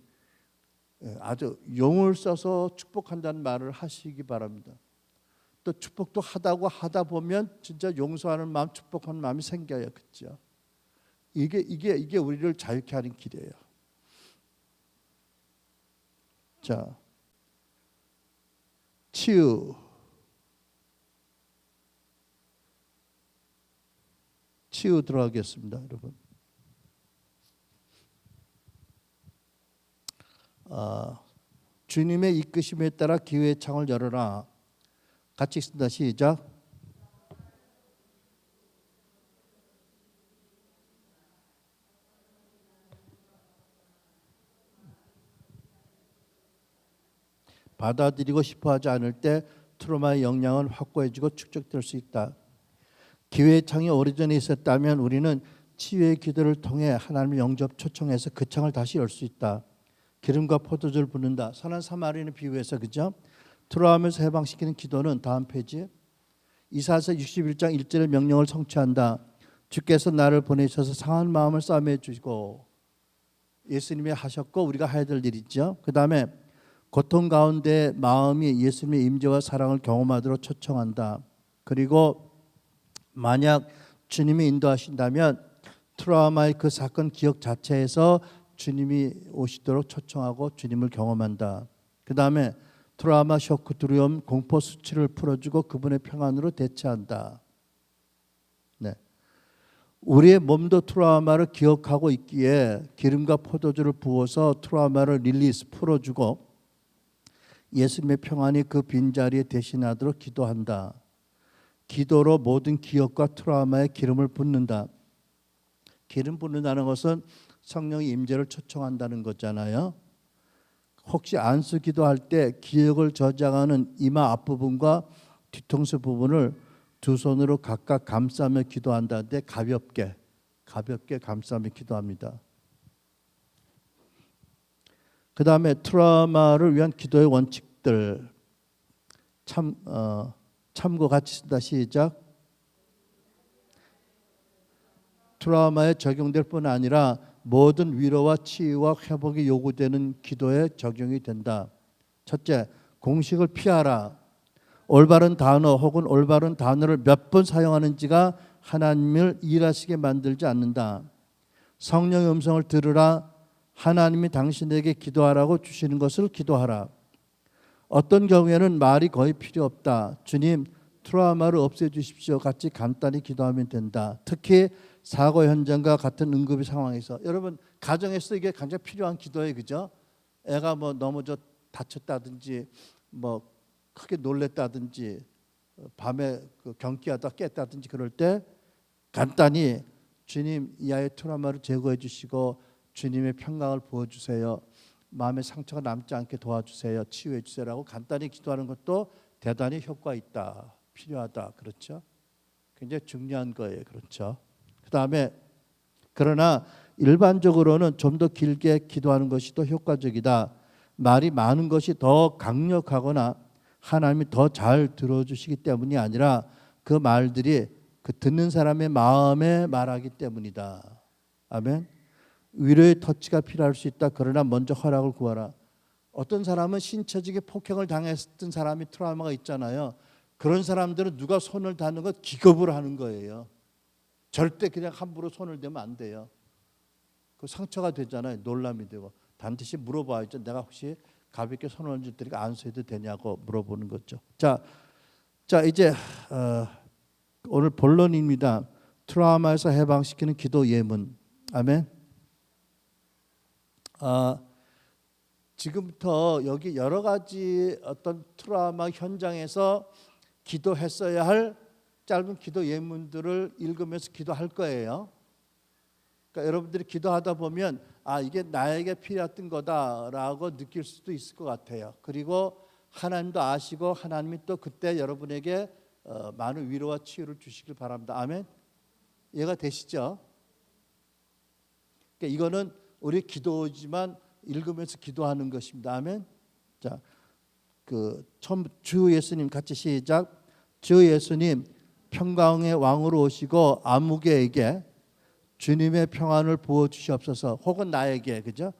아주 용을 써서 축복한다는 말을 하시기 바랍니다. 또 축복도 하다 보면 진짜 용서하는 마음, 축복하는 마음이 생겨요, 그렇죠? 이게 우리를 자유케 하는 길이에요. 자, 치유 들어가겠습니다, 여러분. 주님의 이끄심에 따라 기회의 창을 열어라. 같이 읽습니다. 시작. 받아들이고 싶어하지 않을 때 트라우마의 영향은 확고해지고 축적될 수 있다. 기회의 창이 오래전에 있었다면 우리는 치유의 기도를 통해 하나님을 영접 초청해서 그 창을 다시 열 수 있다. 기름과 포도주를 붓는다. 선한 사마리아인을 비유해서, 그죠? 트라우마에서 해방시키는 기도는 다음 페이지. 이사야서 61장 1절의 명령을 성취한다. 주께서 나를 보내셔서 상한 마음을 싸매해 주시고, 예수님이 하셨고 우리가 해야 될 일이죠. 그 다음에 고통 가운데 마음이 예수님의 임재와 사랑을 경험하도록 초청한다. 그리고 만약 주님이 인도하신다면 트라우마의 그 사건 기억 자체에서 주님이 오시도록 초청하고 주님을 경험한다. 그 다음에 트라우마, 쇼크, 두려움, 공포 수치를 풀어주고 그분의 평안으로 대체한다. 네. 우리의 몸도 트라우마를 기억하고 있기에 기름과 포도주를 부어서 트라우마를 릴리스, 풀어주고 예수님의 평안이 그 빈자리에 대신하도록 기도한다. 기도로 모든 기억과 트라우마에 기름을 붓는다. 기름 붓는다는 것은 성령의 임재를 초청한다는 거잖아요. 혹시 안수 기도할 때 기억을 저장하는 이마 앞부분과 뒤통수 부분을 두 손으로 각각 감싸며 기도한다는데 가볍게 감싸며 기도합니다. 그 다음에 트라우마를 위한 기도의 원칙들 참고 같이 쓴다. 시작. 트라우마에 적용될 뿐 아니라 모든 위로와 치유와 회복이 요구되는 기도에 적용이 된다. 첫째, 공식을 피하라. 올바른 단어 혹은 올바른 단어를 몇 번 사용하는지가 하나님을 일하시게 만들지 않는다. 성령의 음성을 들으라. 하나님이 당신에게 기도하라고 주시는 것을 기도하라. 어떤 경우에는 말이 거의 필요 없다. 주님, 트라우마를 없애주십시오. 같이 간단히 기도하면 된다. 특히 사고 현장과 같은 응급의 상황에서, 여러분 가정에서 이게 가장 필요한 기도예요, 그죠? 애가 뭐 넘어져 다쳤다든지 뭐 크게 놀랬다든지 밤에 그 경기하다 깼다든지 그럴 때 간단히 주님, 이 아이의 트라우마를 제거해 주시고 주님의 평강을 부어주세요. 마음의 상처가 남지 않게 도와주세요. 치유해 주세요라고 간단히 기도하는 것도 대단히 효과 있다. 필요하다. 그렇죠? 굉장히 중요한 거예요. 그렇죠? 그 다음에 그러나 일반적으로는 좀 더 길게 기도하는 것이 더 효과적이다. 말이 많은 것이 더 강력하거나 하나님이 더 잘 들어주시기 때문이 아니라 그 말들이 그 듣는 사람의 마음에 말하기 때문이다. 아멘. 위로의 터치가 필요할 수 있다. 그러나 먼저 허락을 구하라. 어떤 사람은 신체적인 폭행을 당했던 사람이 트라우마가 있잖아요. 그런 사람들은 누가 손을 닿는 것 기겁을 하는 거예요. 절대 그냥 함부로 손을 대면 안 돼요. 그 상처가 되잖아요. 놀람이 되고. 반드시 물어봐야죠. 내가 혹시 가볍게 손을 얹을 테니까 안수해도 되냐고 물어보는 거죠. 자 이제 오늘 본론입니다. 트라우마에서 해방시키는 기도 예문. 아멘. 지금부터 여기 여러 가지 어떤 트라우마 현장에서 기도했어야 할 짧은 기도 예문들을 읽으면서 기도할 거예요. 그러니까 여러분들이 기도하다 보면 이게 나에게 필요했던 거다라고 느낄 수도 있을 것 같아요. 그리고 하나님도 아시고 하나님이 또 그때 여러분에게 많은 위로와 치유를 주시길 바랍니다. 아멘. 이해가 되시죠? 그러니까 이거는 우리 기도지만 읽으면서 기도하는 것입니다. 아멘. 자, 처음 주 예수님 같이 시작. 주 예수님 평강의 왕으로 오시고 아무개에게 주님의 평안을 부어 주시옵소서. 혹은 나에게, 그죠?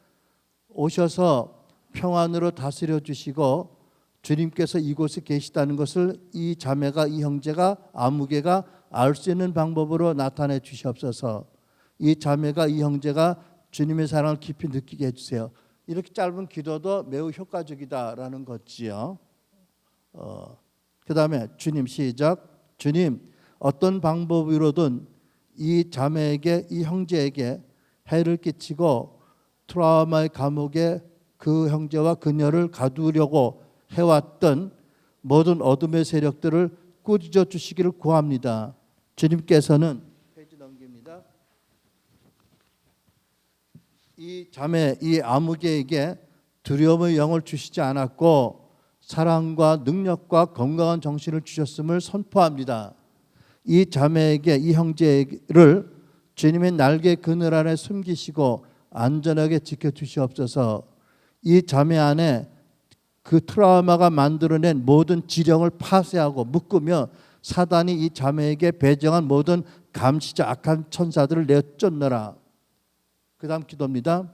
오셔서 평안으로 다스려 주시고 주님께서 이곳에 계시다는 것을 이 자매가, 이 형제가, 아무개가 알 수 있는 방법으로 나타내 주시옵소서. 이 자매가, 이 형제가 주님의 사랑을 깊이 느끼게 해주세요. 이렇게 짧은 기도도 매우 효과적이다라는 거지요. 그 다음에 주님 시작. 주님 어떤 방법으로든 이 자매에게, 이 형제에게 해를 끼치고 트라우마의 감옥에 그 형제와 그녀를 가두려고 해왔던 모든 어둠의 세력들을 꾸짖어 주시기를 구합니다. 주님께서는 페이지 넘깁니다. 이 자매, 이 아무개에게 두려움의 영을 주시지 않았고 사랑과 능력과 건강한 정신을 주셨음을 선포합니다. 이 자매에게, 이 형제를 주님의 날개 그늘 안에 숨기시고 안전하게 지켜주시옵소서. 이 자매 안에 그 트라우마가 만들어낸 모든 지령을 파쇄하고 묶으며 사단이 이 자매에게 배정한 모든 감시자 악한 천사들을 내쫓느라. 그 다음 기도입니다.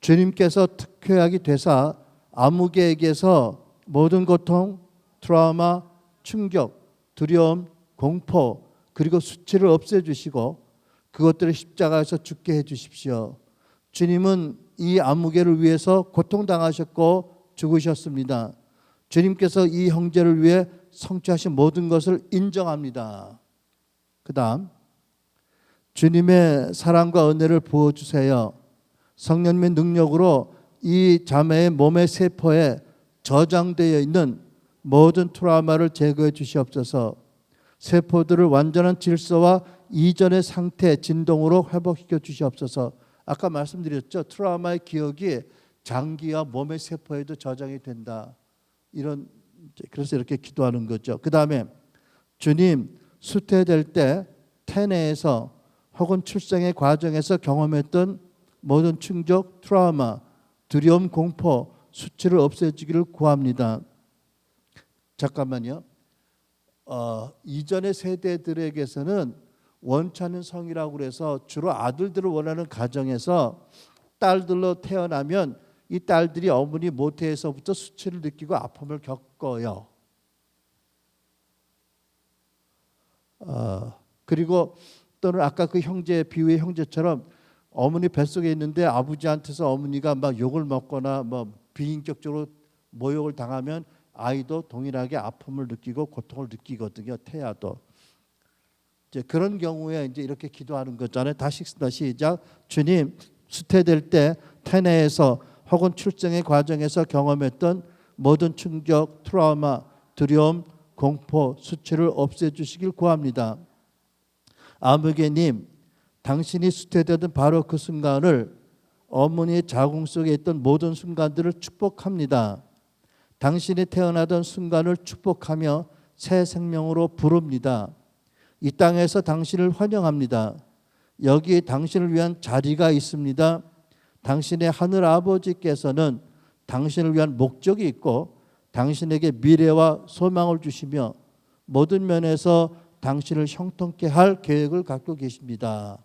주님께서 특효약이 되사 아무개에게서 모든 고통, 트라우마, 충격, 두려움, 공포 그리고 수치를 없애주시고 그것들을 십자가에서 죽게 해주십시오. 주님은 이 아무개를 위해서 고통당하셨고 죽으셨습니다. 주님께서 이 형제를 위해 성취하신 모든 것을 인정합니다. 그 다음 주님의 사랑과 은혜를 부어주세요. 성령님의 능력으로 이 자매의 몸의 세포에 저장되어 있는 모든 트라우마를 제거해 주시옵소서. 세포들을 완전한 질서와 이전의 상태, 진동으로 회복시켜 주시옵소서. 아까 말씀드렸죠. 트라우마의 기억이 장기와 몸의 세포에도 저장이 된다. 그래서 이렇게 기도하는 거죠. 그 다음에 주님 수태될 때 태내에서 혹은 출생의 과정에서 경험했던 모든 충격, 트라우마, 두려움, 공포, 수치를 없애주기를 구합니다. 잠깐만요. 이전의 세대들에게서는 원찮은 성이라고 그래서 주로 아들들을 원하는 가정에서 딸들로 태어나면 이 딸들이 어머니 모태에서부터 수치를 느끼고 아픔을 겪어요. 그리고 또는 아까 그 형제 비유의 형제처럼 어머니 뱃속에 있는데 아버지한테서 어머니가 막 욕을 먹거나 뭐 비인격적으로 모욕을 당하면 아이도 동일하게 아픔을 느끼고 고통을 느끼거든요. 태아도. 이제 그런 경우에 이제 이렇게 기도하는 거잖아요. 다시 시작. 주님 수태될 때 태내에서 혹은 출생의 과정에서 경험했던 모든 충격, 트라우마, 두려움, 공포, 수치를 없애주시길 구합니다. 아무개님, 당신이 수태되던 바로 그 순간을 어머니의 자궁 속에 있던 모든 순간들을 축복합니다. 당신이 태어나던 순간을 축복하며 새 생명으로 부릅니다. 이 땅에서 당신을 환영합니다. 여기에 당신을 위한 자리가 있습니다. 당신의 하늘 아버지께서는 당신을 위한 목적이 있고 당신에게 미래와 소망을 주시며 모든 면에서 당신을 형통케 할 계획을 갖고 계십니다.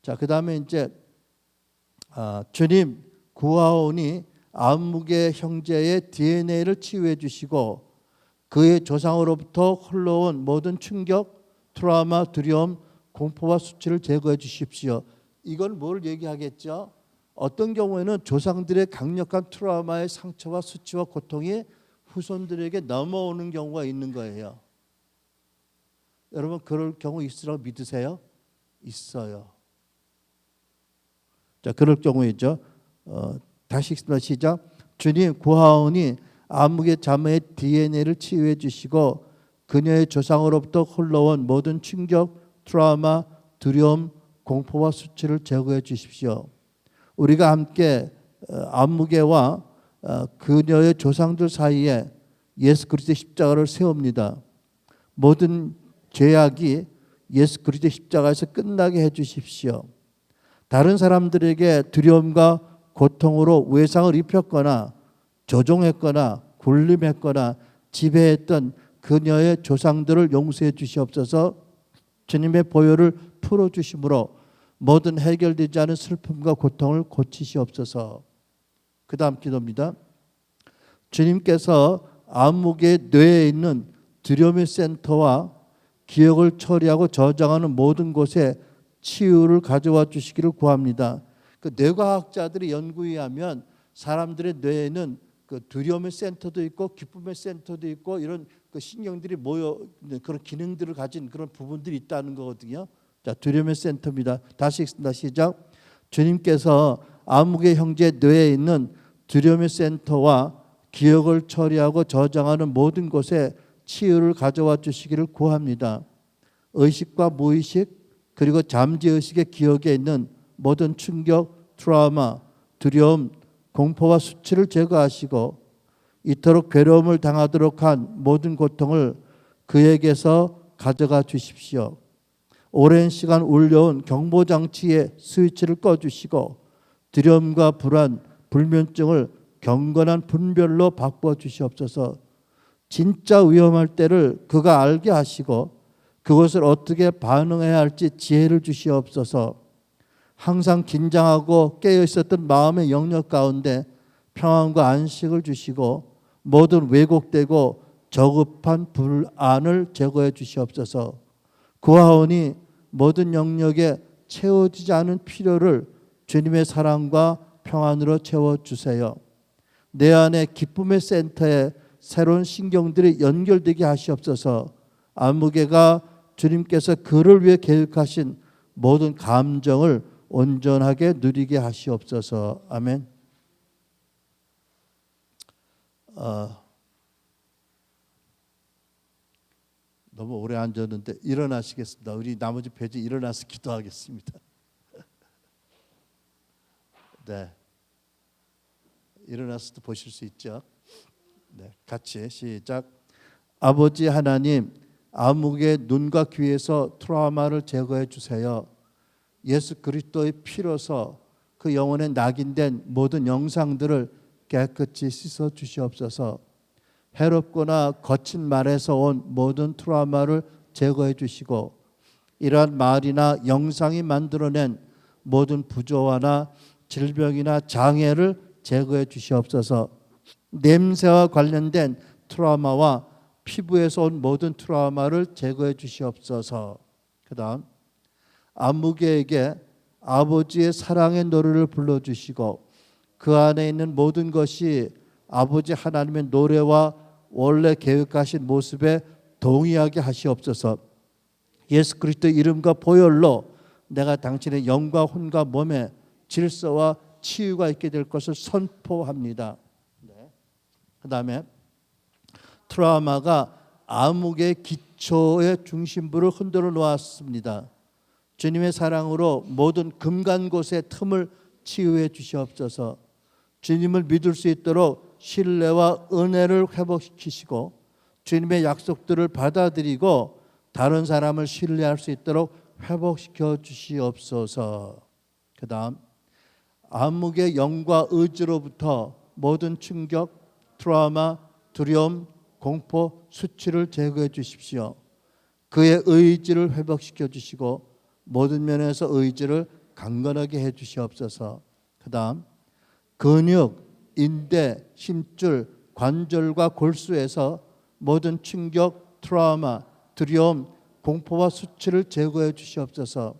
자, 그 다음에 이제 주님 구하오니 아무개 형제의 DNA를 치유해 주시고 그의 조상으로부터 흘러온 모든 충격, 트라우마, 두려움, 공포와 수치를 제거해 주십시오. 이건 뭘 얘기하겠죠? 어떤 경우에는 조상들의 강력한 트라우마의 상처와 수치와 고통이 후손들에게 넘어오는 경우가 있는 거예요. 여러분 그럴 경우 있으라고 믿으세요? 있어요. 자, 그럴 경우이죠. 다시 읽습니다. 시작. 주님 구하오니 아무개 자매의 DNA를 치유해 주시고 그녀의 조상으로부터 흘러온 모든 충격, 트라우마, 두려움, 공포와 수치를 제거해 주십시오. 우리가 함께 아무개와 그녀의 조상들 사이에 예수 그리스도의 십자가를 세웁니다. 모든 죄악이 예수 그리스도의 십자가에서 끝나게 해주십시오. 다른 사람들에게 두려움과 고통으로 외상을 입혔거나 조종했거나 굴림했거나 지배했던 그녀의 조상들을 용서해 주시옵소서. 주님의 보혈을 풀어주심으로 모든 해결되지 않은 슬픔과 고통을 고치시옵소서. 그 다음 기도입니다. 주님께서 안목의 뇌에 있는 두려움의 센터와 기억을 처리하고 저장하는 모든 곳에 치유를 가져와 주시기를 구합니다. 그 뇌과학자들의 연구에 의하면 사람들의 뇌에는 그 두려움의 센터도 있고 기쁨의 센터도 있고 이런 그 신경들이 모여 그런 기능들을 가진 그런 부분들이 있다는 거거든요. 자, 두려움의 센터입니다. 다시 읽습니다. 시작. 주님께서 아무개 형제 뇌에 있는 두려움의 센터와 기억을 처리하고 저장하는 모든 곳에 치유를 가져와 주시기를 구합니다. 의식과 무의식 그리고 잠재의식의 기억에 있는 모든 충격, 트라우마, 두려움, 공포와 수치를 제거하시고 이토록 괴로움을 당하도록 한 모든 고통을 그에게서 가져가 주십시오. 오랜 시간 울려온 경보장치의 스위치를 꺼주시고 두려움과 불안, 불면증을 경건한 분별로 바꿔 주시옵소서. 진짜 위험할 때를 그가 알게 하시고 그것을 어떻게 반응해야 할지 지혜를 주시옵소서. 항상 긴장하고 깨어 있었던 마음의 영역 가운데 평안과 안식을 주시고 모든 왜곡되고 저급한 불안을 제거해 주시옵소서. 구하오니 모든 영역에 채워지지 않은 필요를 주님의 사랑과 평안으로 채워주세요. 내 안에 기쁨의 센터에 새로운 신경들이 연결되게 하시옵소서. 안무개가 주님께서 그를 위해 계획하신 모든 감정을 온전하게 누리게 하시옵소서. 아멘. 너무 오래 앉았는데 일어나시겠습니다. 우리 나머지 배지 일어나서 기도하겠습니다. 네, 일어나서도 보실 수 있죠. 네, 같이 시작. 아버지 하나님, 아무개 눈과 귀에서 트라우마를 제거해 주세요. 예수 그리스도의 피로서 그 영혼에 낙인된 모든 영상들을 깨끗이 씻어 주시옵소서. 해롭거나 거친 말에서 온 모든 트라우마를 제거해 주시고 이러한 말이나 영상이 만들어낸 모든 부조화나 질병이나 장애를 제거해 주시옵소서. 냄새와 관련된 트라우마와 피부에서 온 모든 트라우마를 제거해 주시옵소서. 그 다음 안무개에게 아버지의 사랑의 노래를 불러주시고 그 안에 있는 모든 것이 아버지 하나님의 노래와 원래 계획하신 모습에 동의하게 하시옵소서. 예수 그리스도의 이름과 보혈로 내가 당신의 영과 혼과 몸에 질서와 치유가 있게 될 것을 선포합니다. 네. 그 다음에 트라우마가 암흑의 기초의 중심부를 흔들어 놓았습니다. 주님의 사랑으로 모든 금간곳의 틈을 치유해 주시옵소서. 주님을 믿을 수 있도록 신뢰와 은혜를 회복시키시고 주님의 약속들을 받아들이고 다른 사람을 신뢰할 수 있도록 회복시켜 주시옵소서. 그 다음 암흑의 영과 의지로부터 모든 충격, 트라우마, 두려움, 공포, 수치를 제거해 주십시오. 그의 의지를 회복시켜 주시고 모든 면에서 의지를 강건하게 해 주시옵소서. 그 다음 근육, 인대, 힘줄, 관절과 골수에서 모든 충격, 트라우마, 두려움, 공포와 수치를 제거해 주시옵소서.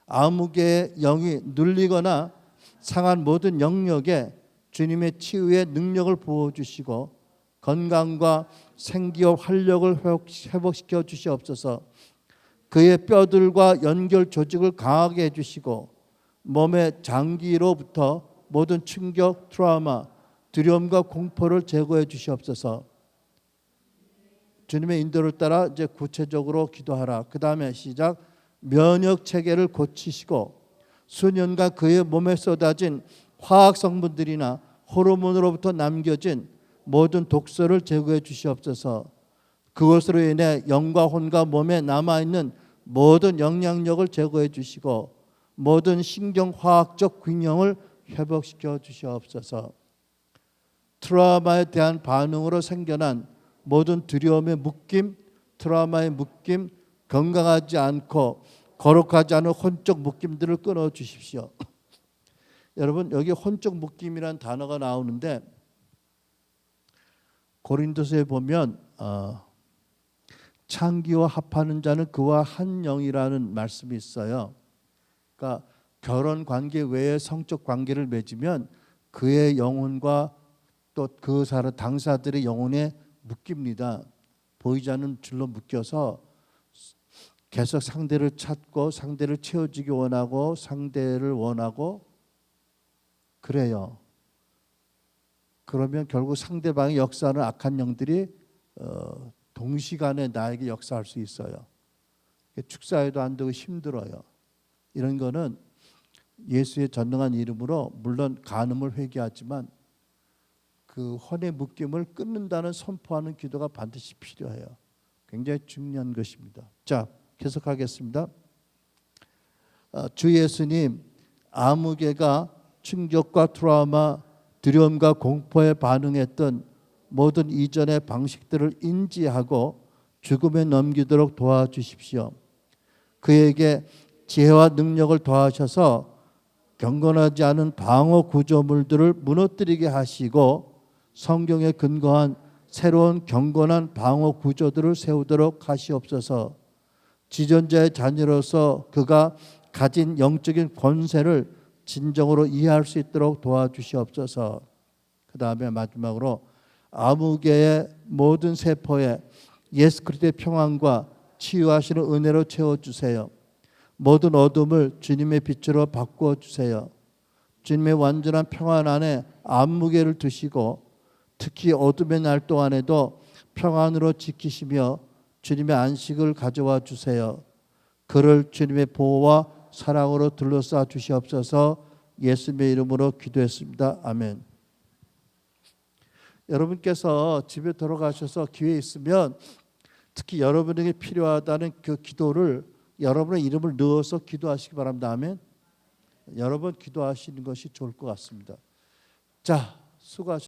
암흑의 영이 눌리거나 상한 모든 영역에 주님의 치유의 능력을 부어주시고 건강과 생기와 활력을 회복시켜 주시옵소서. 그의 뼈들과 연결 조직을 강하게 해주시고 몸의 장기로부터 모든 충격, 트라우마, 두려움과 공포를 제거해 주시옵소서. 주님의 인도를 따라 이제 구체적으로 기도하라. 그 다음에 시작. 면역 체계를 고치시고 수년간 그의 몸에 쏟아진 화학 성분들이나 호르몬으로부터 남겨진 모든 독소를 제거해 주시옵소서. 그것으로 인해 영과 혼과 몸에 남아있는 모든 영향력을 제거해 주시고 모든 신경화학적 균형을 회복시켜 주시옵소서. 트라우마에 대한 반응으로 생겨난 모든 두려움의 묶임, 트라우마의 묶임, 건강하지 않고 거룩하지 않은 혼적 묶임들을 끊어 주십시오. 여러분, 여기 혼적 묶임이라는 단어가 나오는데 고린도서에 보면 창기와 합하는 자는 그와 한 영이라는 말씀이 있어요. 그러니까 결혼 관계 외에 성적 관계를 맺으면 그의 영혼과 또 그 사람 당사들의 영혼에 묶입니다. 보이지 않는 줄로 묶여서 계속 상대를 찾고 상대를 채워주기 원하고 상대를 원하고 그래요. 그러면 결국 상대방이 역사하는 악한 영들이 동시간에 나에게 역사할 수 있어요. 축사해도 안 되고 힘들어요. 이런 거는 예수의 전능한 이름으로 물론 간음을 회개하지만 그 혼의 묶임을 끊는다는 선포하는 기도가 반드시 필요해요. 굉장히 중요한 것입니다. 자, 계속하겠습니다. 주 예수님, 아무개가 충격과 트라우마, 두려움과 공포에 반응했던 모든 이전의 방식들을 인지하고 죽음에 넘기도록 도와주십시오. 그에게 지혜와 능력을 더하셔서 경건하지 않은 방어 구조물들을 무너뜨리게 하시고 성경에 근거한 새로운 경건한 방어 구조들을 세우도록 하시옵소서. 지존자의 자녀로서 그가 가진 영적인 권세를 진정으로 이해할 수 있도록 도와주시옵소서. 그 다음에 마지막으로 아무개의 모든 세포에 예수 그리스도의 평안과 치유하시는 은혜로 채워주세요. 모든 어둠을 주님의 빛으로 바꾸어 주세요. 주님의 완전한 평안 안에 안무개를 두시고 특히 어둠의 날 동안에도 평안으로 지키시며 주님의 안식을 가져와 주세요. 그를 주님의 보호와 사랑으로 둘러싸 주시옵소서. 예수님의 이름으로 기도했습니다. 아멘. 여러분께서 집에 돌아가셔서 기회 있으면 특히 여러분에게 필요하다는 그 기도를 여러분의 이름을 넣어서 기도하시기 바랍니다. 아멘. 여러 번 기도하시는 것이 좋을 것 같습니다. 자, 수고하셨습니다.